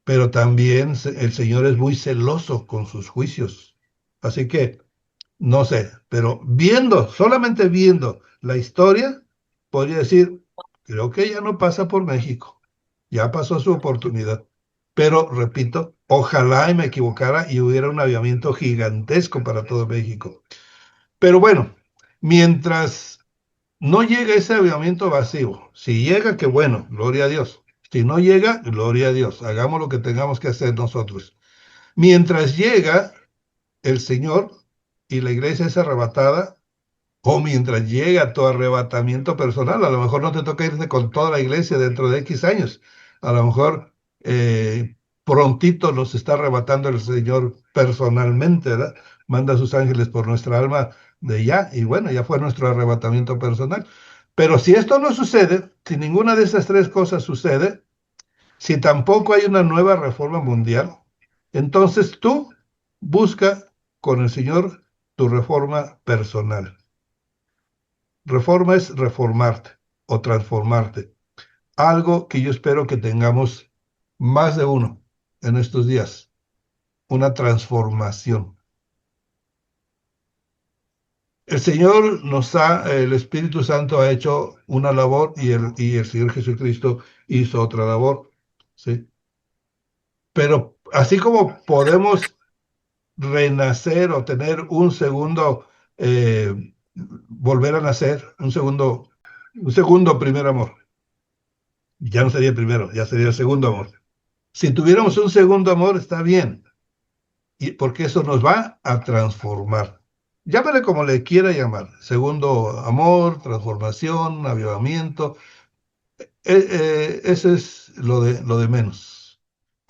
Pero también el Señor es muy celoso con sus juicios. Así que, no sé, pero viendo, solamente viendo la historia, podría decir, creo que ya no pasa por México. Ya pasó su oportunidad. Pero, repito, ojalá y me equivocara y hubiera un avivamiento gigantesco para todo México. Pero bueno, mientras no llegue ese avivamiento vacío, si llega, qué bueno, gloria a Dios. Si no llega, gloria a Dios. Hagamos lo que tengamos que hacer nosotros. Mientras llega el Señor y la iglesia es arrebatada, o mientras llega tu arrebatamiento personal, a lo mejor no te toca irte con toda la iglesia dentro de X años. A lo mejor prontito nos está arrebatando el Señor personalmente, ¿verdad? Manda a sus ángeles por nuestra alma de ya, y bueno, ya fue nuestro arrebatamiento personal. Pero si esto no sucede, si ninguna de esas tres cosas sucede, si tampoco hay una nueva reforma mundial, entonces tú busca con el Señor tu reforma personal. Reforma es reformarte o transformarte. Algo que yo espero que tengamos más de uno en estos días. Una transformación. El Señor el Espíritu Santo ha hecho una labor y el Señor Jesucristo hizo otra labor. ¿Sí? Pero así como podemos renacer o tener un segundo, volver a nacer, un segundo primer amor. Ya no sería el primero, ya sería el segundo amor. Si tuviéramos un segundo amor, está bien, porque eso nos va a transformar. Llámale como le quiera llamar, segundo amor, transformación, avivamiento, eso es lo de menos.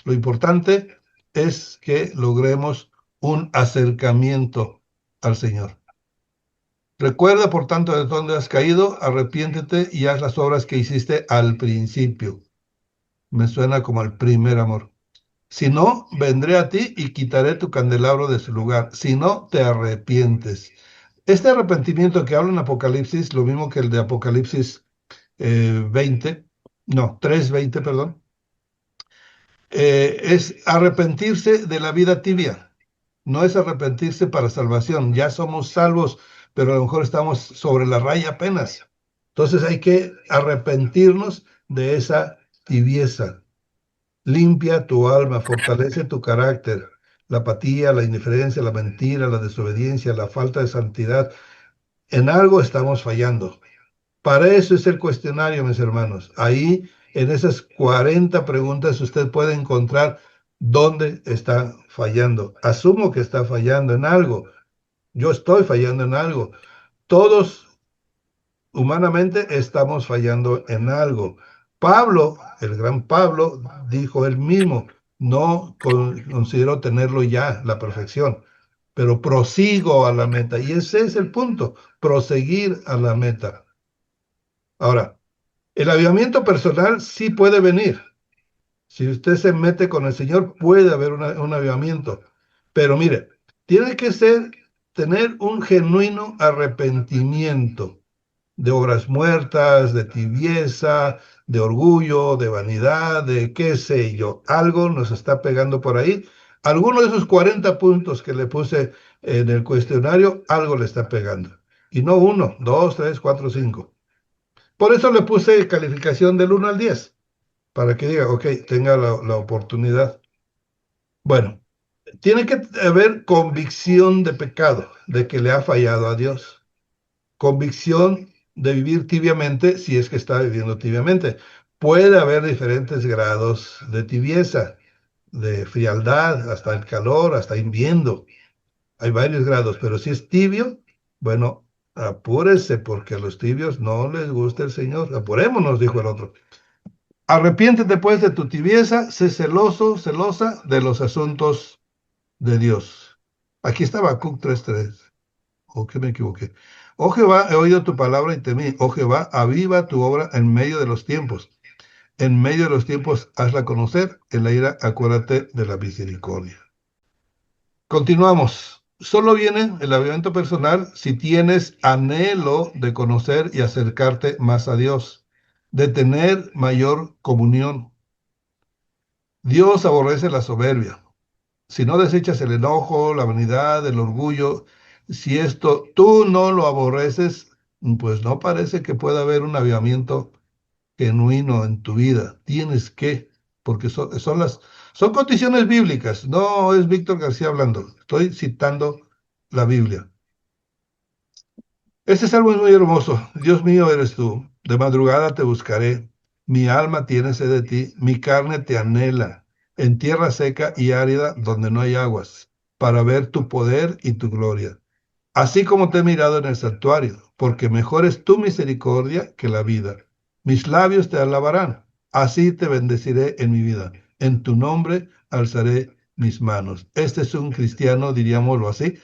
Lo importante es que logremos un acercamiento al Señor. Recuerda, por tanto, de dónde has caído, arrepiéntete y haz las obras que hiciste al principio. Me suena como el primer amor. Si no, vendré a ti y quitaré tu candelabro de su lugar. Si no, te arrepientes. Este arrepentimiento que habla en Apocalipsis, lo mismo que el de Apocalipsis 3:20, perdón, es arrepentirse de la vida tibia. No es arrepentirse para salvación. Ya somos salvos, pero a lo mejor estamos sobre la raya apenas. Entonces hay que arrepentirnos de esa tibieza. Limpia tu alma, fortalece tu carácter. La apatía, la indiferencia, la mentira, la desobediencia, la falta de santidad. En algo estamos fallando. Para eso es el cuestionario, mis hermanos. Ahí, en esas 40 preguntas, usted puede encontrar dónde está fallando. Asumo que está fallando en algo. Yo estoy fallando en algo. Todos humanamente estamos fallando en algo. Pablo, el gran Pablo, dijo él mismo, no considero tenerlo ya, la perfección, pero prosigo a la meta. Y ese es el punto, proseguir a la meta. Ahora, el avivamiento personal sí puede venir. Si usted se mete con el Señor, puede haber un avivamiento. Pero mire, tiene que tener un genuino arrepentimiento de obras muertas, de tibieza, de orgullo, de vanidad, de qué sé yo. Algo nos está pegando por ahí. Alguno de esos 40 puntos que le puse en el cuestionario, algo le está pegando. Y no uno, dos, tres, cuatro, cinco. Por eso le puse calificación del 1 al 10, para que diga, ok, tenga la oportunidad. Bueno, tiene que haber convicción de pecado, de que le ha fallado a Dios. Convicción de vivir tibiamente, si es que está viviendo tibiamente. Puede haber diferentes grados de tibieza. de frialdad, hasta el calor, hasta hirviendo. Hay varios grados, pero si es tibio, bueno, apúrese porque a los tibios no les gusta el Señor. Apurémonos, dijo el otro. Arrepiéntete pues de tu tibieza, sé celoso, celosa de los asuntos de Dios. Aquí está Habacuc 3:3. ¿O qué me equivoqué? Oh Jehová, he oído tu palabra y temí. Oh Jehová, aviva tu obra en medio de los tiempos. En medio de los tiempos, hazla conocer. En la ira, acuérdate de la misericordia. Continuamos. Solo viene el avivamiento personal si tienes anhelo de conocer y acercarte más a Dios, de tener mayor comunión. Dios aborrece la soberbia. Si no desechas el enojo, la vanidad, el orgullo, si esto tú no lo aborreces, pues no parece que pueda haber un avivamiento genuino en tu vida. Tienes que, porque son condiciones bíblicas, no es Víctor García hablando, estoy citando la Biblia. Este salmo es muy hermoso. Dios mío eres tú, de madrugada te buscaré, mi alma tiene sed de ti, mi carne te anhela, en tierra seca y árida donde no hay aguas, para ver tu poder y tu gloria. Así como te he mirado en el santuario, porque mejor es tu misericordia que la vida. Mis labios te alabarán, así te bendeciré en mi vida. En tu nombre alzaré mis manos. Este es un cristiano, diríamoslo así,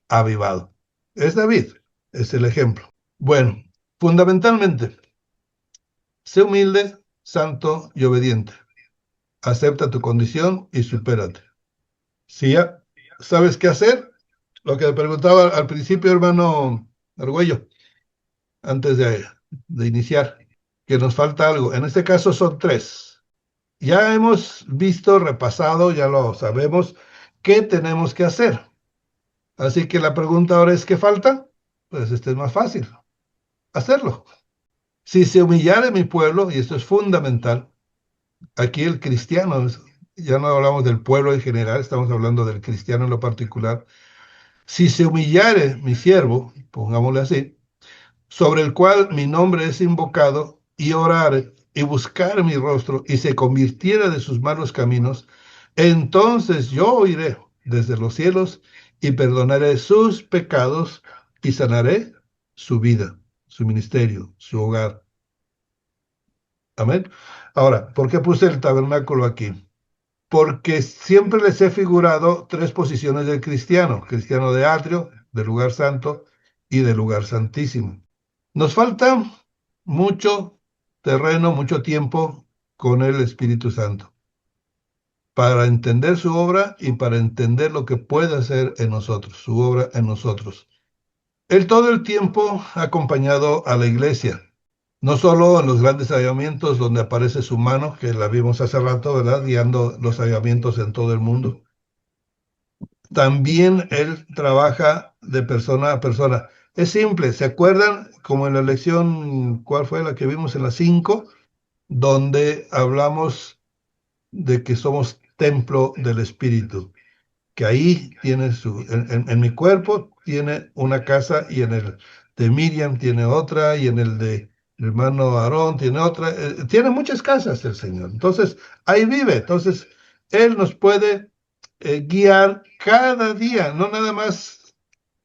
avivado. Es David, es el ejemplo. Bueno, fundamentalmente, sé humilde, santo y obediente. Acepta tu condición y supérate. Si ya sabes qué hacer, lo que preguntaba al principio, hermano Argüello, antes de iniciar, que nos falta algo. En este caso son 3. Ya hemos visto, repasado, ya lo sabemos, qué tenemos que hacer. Así que la pregunta ahora es, ¿qué falta? Pues es más fácil, hacerlo. Si se humillare mi pueblo, y esto es fundamental, aquí el cristiano, ya no hablamos del pueblo en general, estamos hablando del cristiano en lo particular. Si se humillare mi siervo, pongámosle así, sobre el cual mi nombre es invocado, y orare y buscar mi rostro, y se convirtiera de sus malos caminos, entonces yo oiré desde los cielos y perdonaré sus pecados y sanaré su vida, su ministerio, su hogar. Amén. Ahora, ¿por qué puse el tabernáculo aquí? Porque siempre les he figurado 3 posiciones del cristiano: cristiano de atrio, del lugar santo y del lugar santísimo. Nos falta mucho terreno, mucho tiempo con el Espíritu Santo para entender su obra y para entender lo que puede hacer en nosotros, su obra en nosotros. Él todo el tiempo ha acompañado a la iglesia, no solo en los grandes avivamientos donde aparece su mano, que la vimos hace rato, ¿verdad?, guiando los avivamientos en todo el mundo. También Él trabaja de persona a persona. Es simple, ¿se acuerdan? Como en la lección, ¿cuál fue la que vimos en las 5? Donde hablamos de que somos templo del Espíritu, que ahí tiene en mi cuerpo tiene una casa, y en el de Miriam tiene otra, y en el de el hermano Aarón tiene otra, tiene muchas casas el Señor. Entonces, ahí vive. Entonces, Él nos puede guiar cada día, no nada más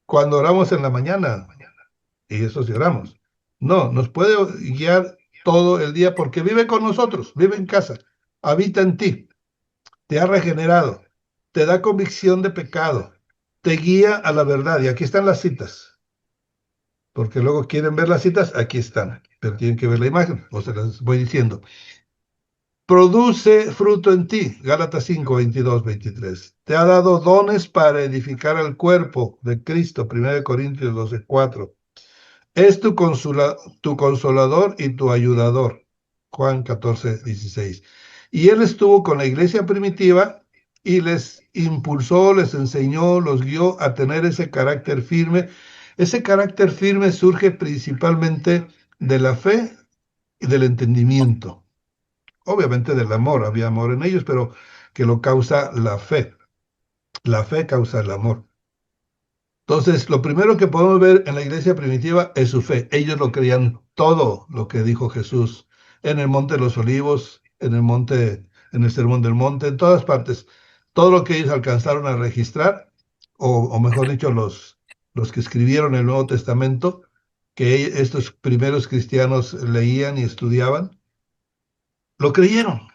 cuando oramos en la mañana, y eso sí oramos. No, nos puede guiar todo el día porque vive con nosotros, vive en casa, habita en ti, te ha regenerado, te da convicción de pecado, te guía a la verdad. Y aquí están las citas, porque luego quieren ver las citas, aquí están, pero tienen que ver la imagen, o se las voy diciendo. Produce fruto en ti, Gálatas 5, 22, 23. Te ha dado dones para edificar al cuerpo de Cristo, 1 Corintios 12, 4. Es tu consolador y tu ayudador, Juan 14, 16. Y Él estuvo con la iglesia primitiva y les impulsó, les enseñó, los guió a tener ese carácter firme. Ese carácter firme surge principalmente de la fe y del entendimiento. Obviamente del amor, había amor en ellos, pero que lo causa la fe. La fe causa el amor. Entonces, lo primero que podemos ver en la iglesia primitiva es su fe. Ellos lo creían todo lo que dijo Jesús en el Monte de los Olivos, en en el Sermón del Monte, en todas partes. Todo lo que ellos alcanzaron a registrar, o mejor dicho, los que escribieron el Nuevo Testamento, que estos primeros cristianos leían y estudiaban, lo creyeron.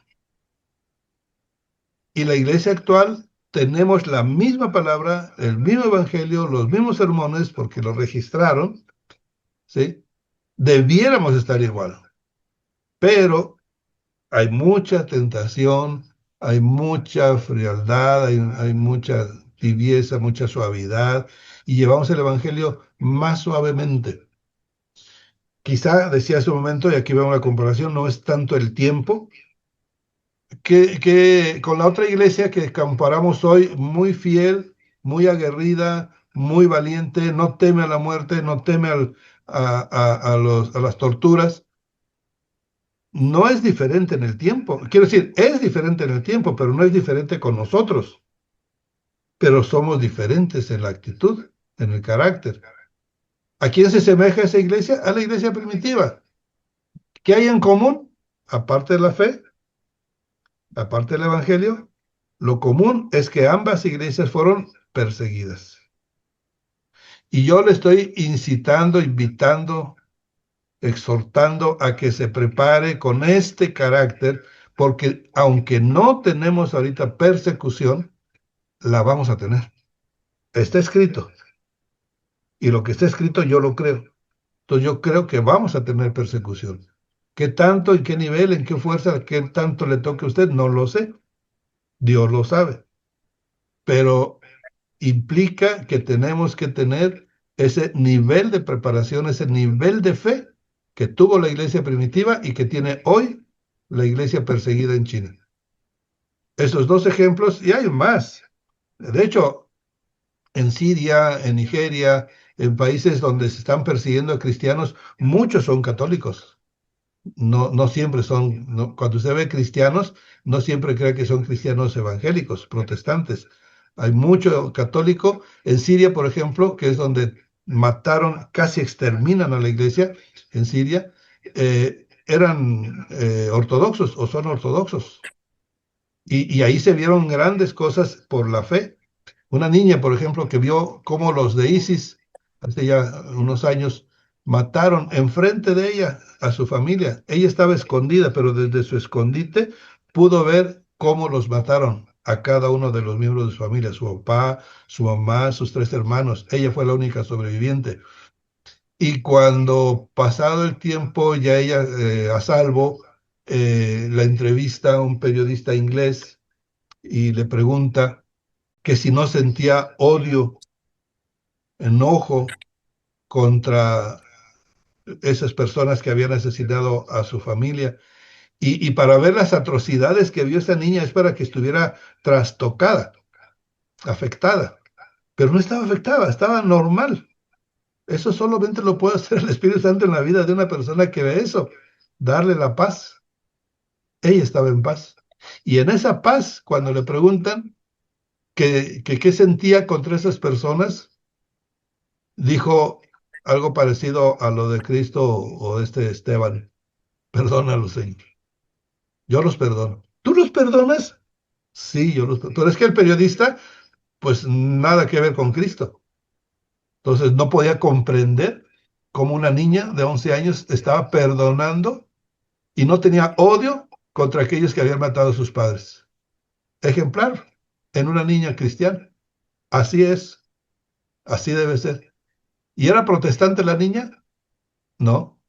Y la iglesia actual tenemos la misma palabra, el mismo evangelio, los mismos sermones, porque lo registraron, ¿sí? Debiéramos estar igual. Pero hay mucha tentación, hay mucha frialdad, hay mucha tibieza, mucha suavidad, y llevamos el evangelio más suavemente. Quizá, decía hace un momento, y aquí veo una comparación, no es tanto el tiempo, que con la otra iglesia que comparamos hoy, muy fiel, muy aguerrida, muy valiente, no teme a la muerte, no teme a las torturas, no es diferente en el tiempo. Quiero decir, es diferente en el tiempo, pero no es diferente con nosotros. Pero somos diferentes en la actitud, en el carácter. ¿A quién se asemeja esa iglesia? A la iglesia primitiva. ¿Qué hay en común? Aparte de la fe, aparte del evangelio, lo común es que ambas iglesias fueron perseguidas. Y yo le estoy incitando, invitando, exhortando a que se prepare con este carácter, porque aunque no tenemos ahorita persecución, la vamos a tener. Está escrito. Y lo que está escrito yo lo creo. Entonces yo creo que vamos a tener persecución. ¿Qué tanto, en qué nivel, en qué fuerza, qué tanto le toque a usted? No lo sé. Dios lo sabe. Pero implica que tenemos que tener ese nivel de preparación, ese nivel de fe que tuvo la iglesia primitiva y que tiene hoy la iglesia perseguida en China. Esos dos ejemplos, y hay más. De hecho, en Siria, en Nigeria, en países donde se están persiguiendo a cristianos, muchos son católicos. No siempre son, cuando usted ve cristianos, no siempre cree que son cristianos evangélicos, protestantes. Hay mucho católico. En Siria, por ejemplo, que es donde mataron, casi exterminan a la iglesia, en Siria, eran ortodoxos o son ortodoxos. Y ahí se vieron grandes cosas por la fe. Una niña, por ejemplo, que vio cómo los de ISIS, hace ya unos años, mataron enfrente de ella a su familia. Ella estaba escondida, pero desde su escondite pudo ver cómo los mataron a cada uno de los miembros de su familia, su papá, su mamá, sus 3 hermanos. Ella fue la única sobreviviente. Y cuando pasado el tiempo, ya ella a salvo, la entrevista a un periodista inglés y le pregunta que si no sentía odio, enojo contra esas personas que habían asesinado a su familia. Y para ver las atrocidades que vio esa niña es para que estuviera trastocada, afectada. Pero no estaba afectada, estaba normal. Eso solamente lo puede hacer el Espíritu Santo en la vida de una persona que ve eso, darle la paz. Ella estaba en paz. Y en esa paz, cuando le preguntan qué sentía contra esas personas, dijo algo parecido a lo de Cristo o Esteban. Perdónalo, Señor. Yo los perdono. ¿Tú los perdonas? Sí, yo los perdono. Pero es que el periodista, pues nada que ver con Cristo. Entonces no podía comprender cómo una niña de 11 años estaba perdonando y no tenía odio contra aquellos que habían matado a sus padres. Ejemplar en una niña cristiana. Así es, así debe ser. ¿Y era protestante la niña? No.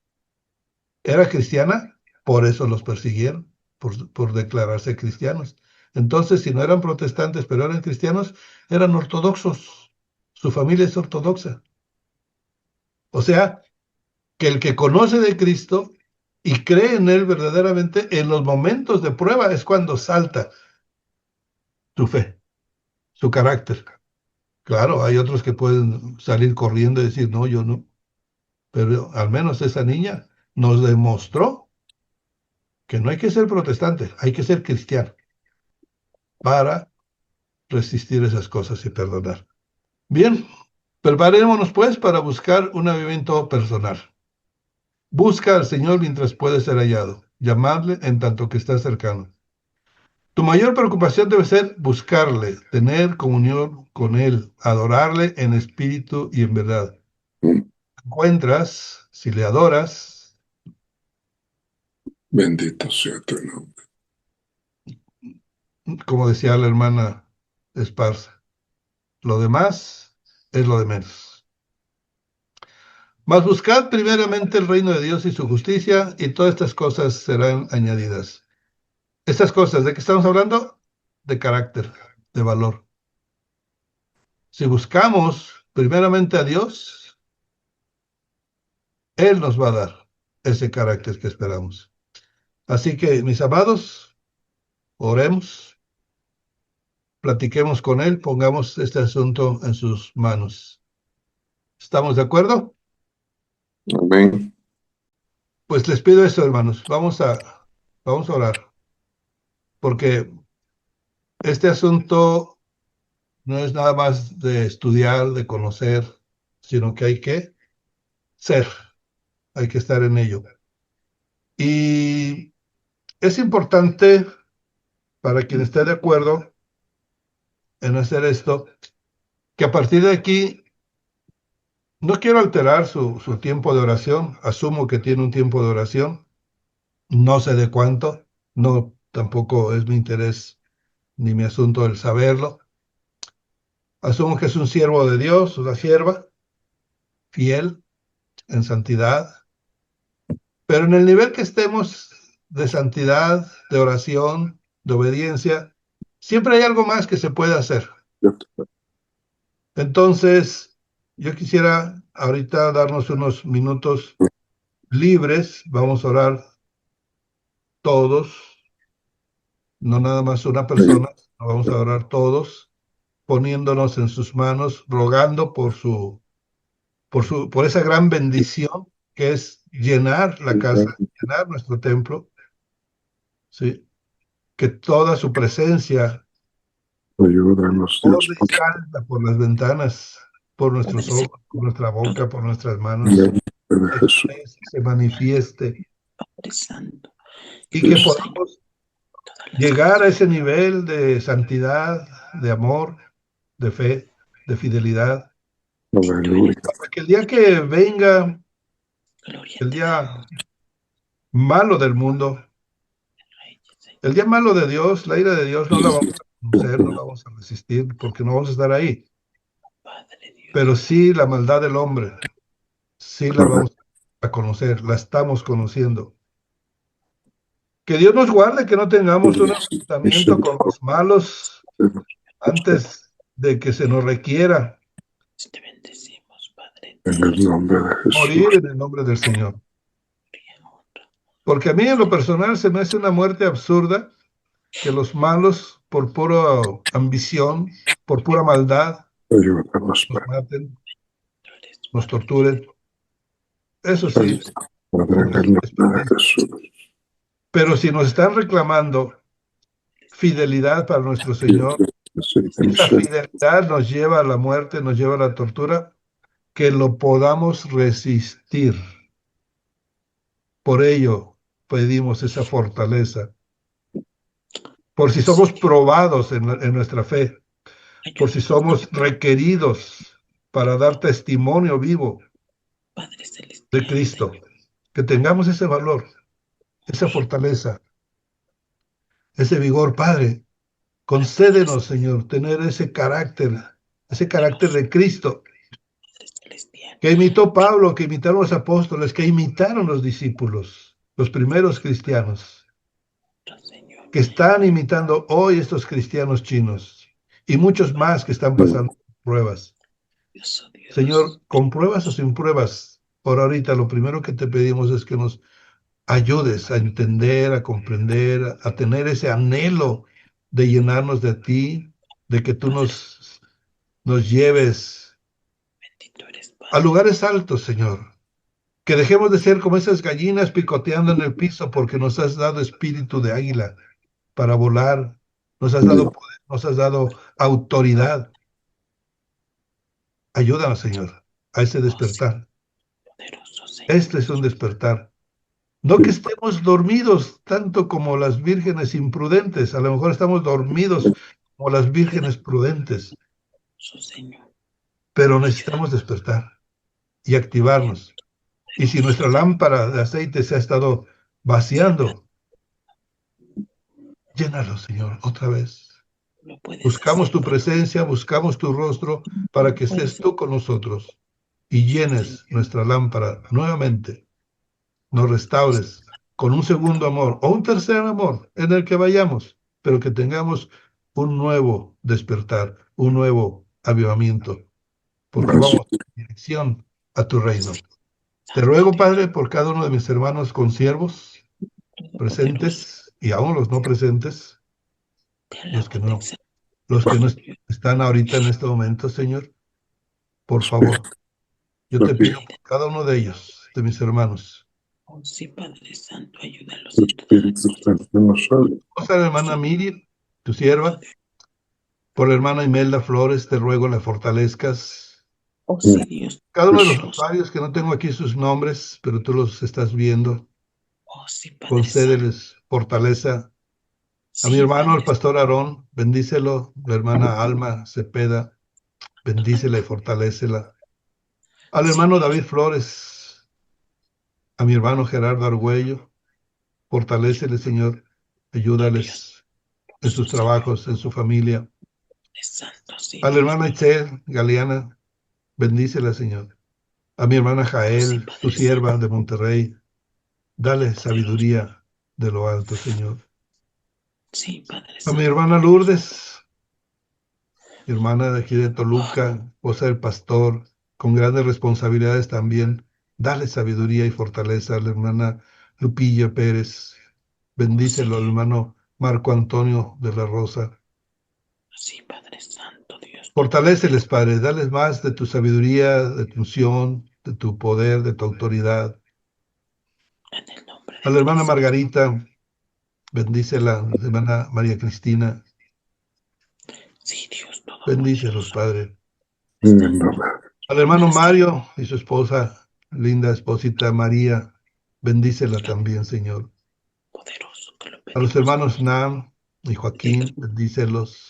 ¿Era cristiana? Por eso los persiguieron, por declararse cristianos. Entonces, si no eran protestantes, pero eran cristianos, eran ortodoxos. Su familia es ortodoxa. O sea, que el que conoce de Cristo y cree en Él verdaderamente, en los momentos de prueba es cuando salta su fe, su carácter. Claro, hay otros que pueden salir corriendo y decir, no, yo no. Pero al menos esa niña nos demostró que no hay que ser protestante, hay que ser cristiano para resistir esas cosas y perdonar. Bien, preparémonos pues para buscar un avivamiento personal. Busca al Señor mientras puede ser hallado. Llamadle en tanto que está cercano. Tu mayor preocupación debe ser buscarle, tener comunión con Él, adorarle en espíritu y en verdad. Mm. Encuentras, si le adoras, Bendito sea tu nombre. como decía la hermana Esparza, lo demás es lo de menos. Mas buscad primeramente el reino de Dios y su justicia, y todas estas cosas serán añadidas. Estas cosas, ¿de qué estamos hablando? De carácter, de valor. Si buscamos primeramente a Dios, Él nos va a dar ese carácter que esperamos. Así que, mis amados, oremos, platiquemos con Él, pongamos este asunto en sus manos. ¿Estamos de acuerdo? Amén. Pues les pido eso, hermanos. Vamos a orar, porque este asunto no es nada más de estudiar, de conocer, sino que hay que ser, hay que estar en ello. Y es importante para quien esté de acuerdo en hacer esto, que a partir de aquí no quiero alterar su tiempo de oración, asumo que tiene un tiempo de oración, no sé de cuánto, no, tampoco es mi interés ni mi asunto el saberlo. Asumo que es un siervo de Dios, una sierva, fiel, en santidad, pero en el nivel que estemos de santidad, de oración, de obediencia, siempre hay algo más que se puede hacer. Entonces, yo quisiera ahorita darnos unos minutos libres, vamos a orar todos, no nada más una persona, vamos a orar todos, poniéndonos en sus manos, rogando por esa gran bendición que es llenar la casa, llenar nuestro templo, ¿sí? Que toda su presencia Ayúdanos, Dios, corre y por salga por las ventanas, por nuestros ojos, por nuestra boca, por nuestras el manos, nombre de se Jesús. exprese, se manifieste Santo, y que Cristo. podamos llegar a ese nivel de santidad, de amor, de fe, de fidelidad, Aleluya. para que el día que venga, el día malo del mundo, el día malo de Dios, la ira de Dios, no la vamos a conocer, no la vamos a resistir, porque no vamos a estar ahí. Pero sí la maldad del hombre, sí la vamos a conocer, la estamos conociendo. Que Dios nos guarde, que no tengamos un enfrentamiento con los malos antes de que se nos requiera te bendecimos, Padre. En el nombre de Jesús. morir en el nombre del Señor. Porque a mí en lo personal se me hace una muerte absurda que los malos, por pura ambición, por pura maldad, Ayúdanos, nos Padre. maten, nos torturen. Eso sí, Padre, en el nombre de Jesús. pero si nos están reclamando fidelidad para nuestro Señor, esa fidelidad nos lleva a la muerte, nos lleva a la tortura, que lo podamos resistir. Por ello pedimos esa fortaleza. Por si somos probados en nuestra fe, por si somos requeridos para dar testimonio vivo de Cristo, que tengamos ese valor, esa fortaleza, ese vigor, Padre. Concédenos, Señor, tener ese carácter de Cristo, que imitó Pablo, que imitaron los apóstoles, que imitaron los discípulos, los primeros cristianos, que están imitando hoy estos cristianos chinos y muchos más que están pasando pruebas. Señor, con pruebas o sin pruebas, por ahorita lo primero que te pedimos es que nos ayudes a entender, a comprender, a tener ese anhelo de llenarnos de ti, de que tú nos lleves a lugares altos, Señor. Que dejemos de ser como esas gallinas picoteando en el piso porque nos has dado espíritu de águila para volar, nos has dado poder, nos has dado autoridad. Ayúdanos, Señor, a ese despertar. Este es un despertar No que estemos dormidos tanto como las vírgenes imprudentes, a lo mejor estamos dormidos como las vírgenes prudentes, pero necesitamos despertar y activarnos. Y si nuestra lámpara de aceite se ha estado vaciando, llénalo, Señor, otra vez. Buscamos tu presencia, buscamos tu rostro para que estés tú con nosotros y llenes nuestra lámpara nuevamente. Nos restaures con un segundo amor o un tercer amor en el que vayamos, pero que tengamos un nuevo despertar, un nuevo avivamiento, porque vamos en dirección a tu reino. Te ruego, Padre, por cada uno de mis hermanos consiervos presentes y aún los no presentes, los que no están ahorita en este momento, Señor, por favor, yo te pido por cada uno de ellos, de mis hermanos. Sí, Padre Santo, ayúdalos El en todas las Espíritu Santo nos salve. Por la hermana Miriam, tu sierva, por la hermana Imelda Flores, te ruego la fortalezcas. Oh, sí, Dios. Cada uno de los usuarios que no tengo aquí sus nombres, pero tú los estás viendo, Oh, sí, Padre Santo. concédeles fortaleza. A mi Sí, hermano, el Padre. pastor Aarón, bendícelo. La hermana Alma Cepeda, bendícela y fortalécela. Al hermano David Flores, a mi hermano Gerardo Argüello, fortalécele, Señor, ayúdales en sus trabajos, en su familia. Santo, sí, A la hermana Itzel Galeana, bendícela, Señor. A mi hermana Jael, tu sierva de Monterrey, dale sabiduría de lo alto, Señor. Sí, Padre A Santo. mi hermana Lourdes, mi hermana de aquí de Toluca, esposa del pastor, con grandes responsabilidades también, dale sabiduría y fortaleza a la hermana Lupilla Pérez. Bendícelo al hermano Marco Antonio de la Rosa. Sí, Padre Santo, Dios. Fortaléceles, Padre, dales más de tu sabiduría, de tu unción, de tu poder, de tu autoridad. En el nombre de A la hermana Jesús. Margarita, bendícela, la hermana María Cristina. Sí, Dios Bendícelos, Padre. Amén. Al hermano Mario y su esposa, linda esposita María, bendícela también, Señor. poderoso que lo A los pedimos. hermanos Nam y Joaquín, bendícelos.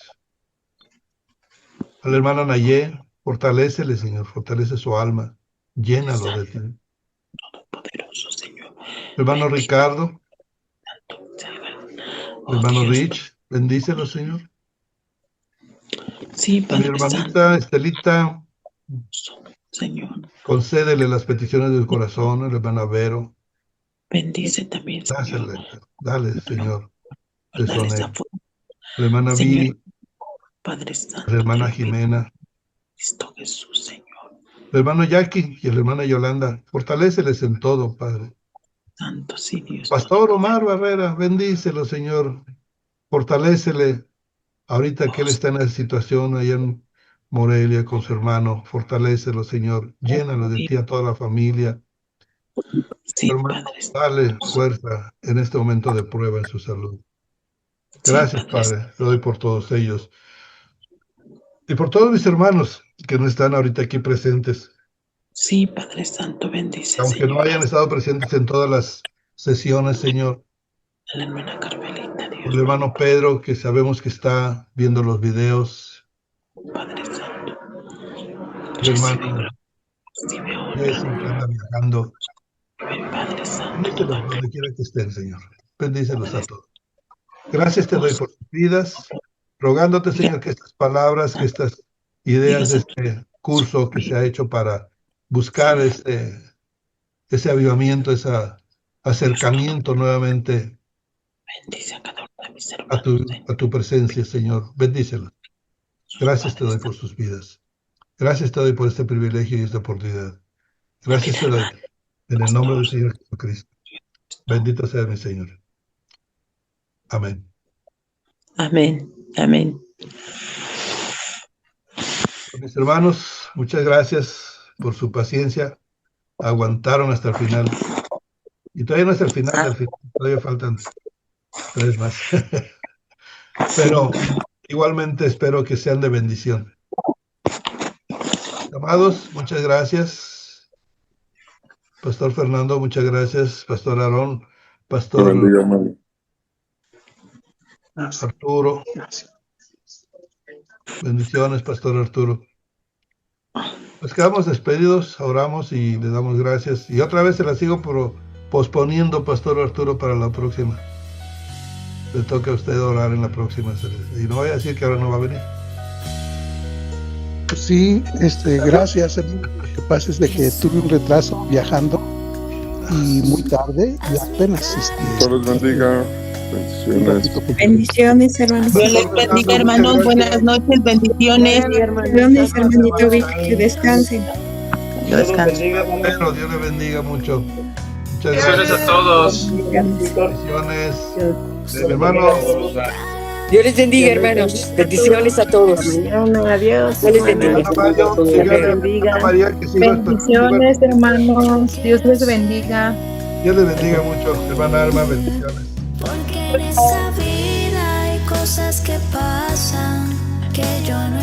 A la hermana Nayé, fortalécele, Señor, fortalece su alma, llénalo de ti. Todopoderoso, Señor. Hermano Bendito, Ricardo, Santo, salva. hermano Dios, Rich, bendícelo, Señor. sí, A mi Padre hermanita Estelita, Santo, Señor. concédele las peticiones del corazón, a la hermana Vero. Bendice también, Señor. Dale, Señor, de su Dale esa anhelo. La hermana Señor, Viri, Padre Santo, la hermana te lo pido, Jimena, Cristo Jesús, Señor. el hermano Jackie y la hermana Yolanda, fortaléceles en todo, Padre. Santo, sí, Dios. Pastor Omar Barrera, bendícelo, Señor. Fortalécele ahorita que él está en esa situación allá en Morelia con su hermano. Fortalécelo, Señor. Llénalo de ti a toda la familia. Sí, Hermano, Padre. dale fuerza en este momento de prueba en su salud. Gracias, Sí, Padre. Padre. Te doy por todos ellos. Y por todos mis hermanos que no están ahorita aquí presentes. Sí, Padre Santo, bendice, Aunque no Señor. hayan estado presentes en todas las sesiones, Señor. La hermana Carmelita, Dios. El hermano Pedro, que sabemos que está viendo los videos. Padre Santo. El hermano Recibe honra. Jesse, que anda viajando. Padre Santo. Bendícelos donde quiera que estén, Señor. Bendícelos a todos. Gracias te doy por sus vidas, rogándote, Señor, que estas palabras, que estas ideas de este curso que se ha hecho para buscar ese avivamiento, ese acercamiento nuevamente Bendice a cada uno de mis a hermanos. tu presencia, Señor. Bendícelos. Gracias te doy por sus vidas. Gracias te doy por este privilegio y esta oportunidad. Gracias te doy en el nombre del Señor Jesucristo. Bendito sea mi Señor. Amén. Amén. Amén. Mis hermanos, muchas gracias por su paciencia. Aguantaron hasta el final. Y todavía no es el final del final, todavía faltan 3 más. Pero igualmente espero que sean de bendición. Amados, muchas gracias. Pastor Fernando, muchas gracias. Pastor Aarón, Te Pastor bendiga, hermano. Arturo. Bendiciones, Pastor Arturo. Pues quedamos despedidos, oramos y le damos gracias. Y otra vez se la sigo posponiendo, Pastor Arturo, para la próxima. Le toca a usted orar en la próxima. Y no vaya a decir que ahora no va a venir. Pues sí, gracias. Lo que pasa es de que tuve un retraso viajando y muy tarde y apenas Dios les bendiga. Bendiciones. Bendiciones, hermanos. Dios les bendiga, hermanos. Buenas noches, bendiciones. Bendiciones, hermanito Vic, que descansen. Dios le bendiga mucho. Muchas Bendiciones a todos. Bendiciones. Mi hermano. Dios les bendiga, hermanos. Bendiciones a todos. Adiós. Dios les bendiga. Bendiciones, hermanos. Dios les bendiga. Dios les bendiga mucho, hermana Alma. Bendiciones. Porque en esta vida hay cosas que pasan que yo no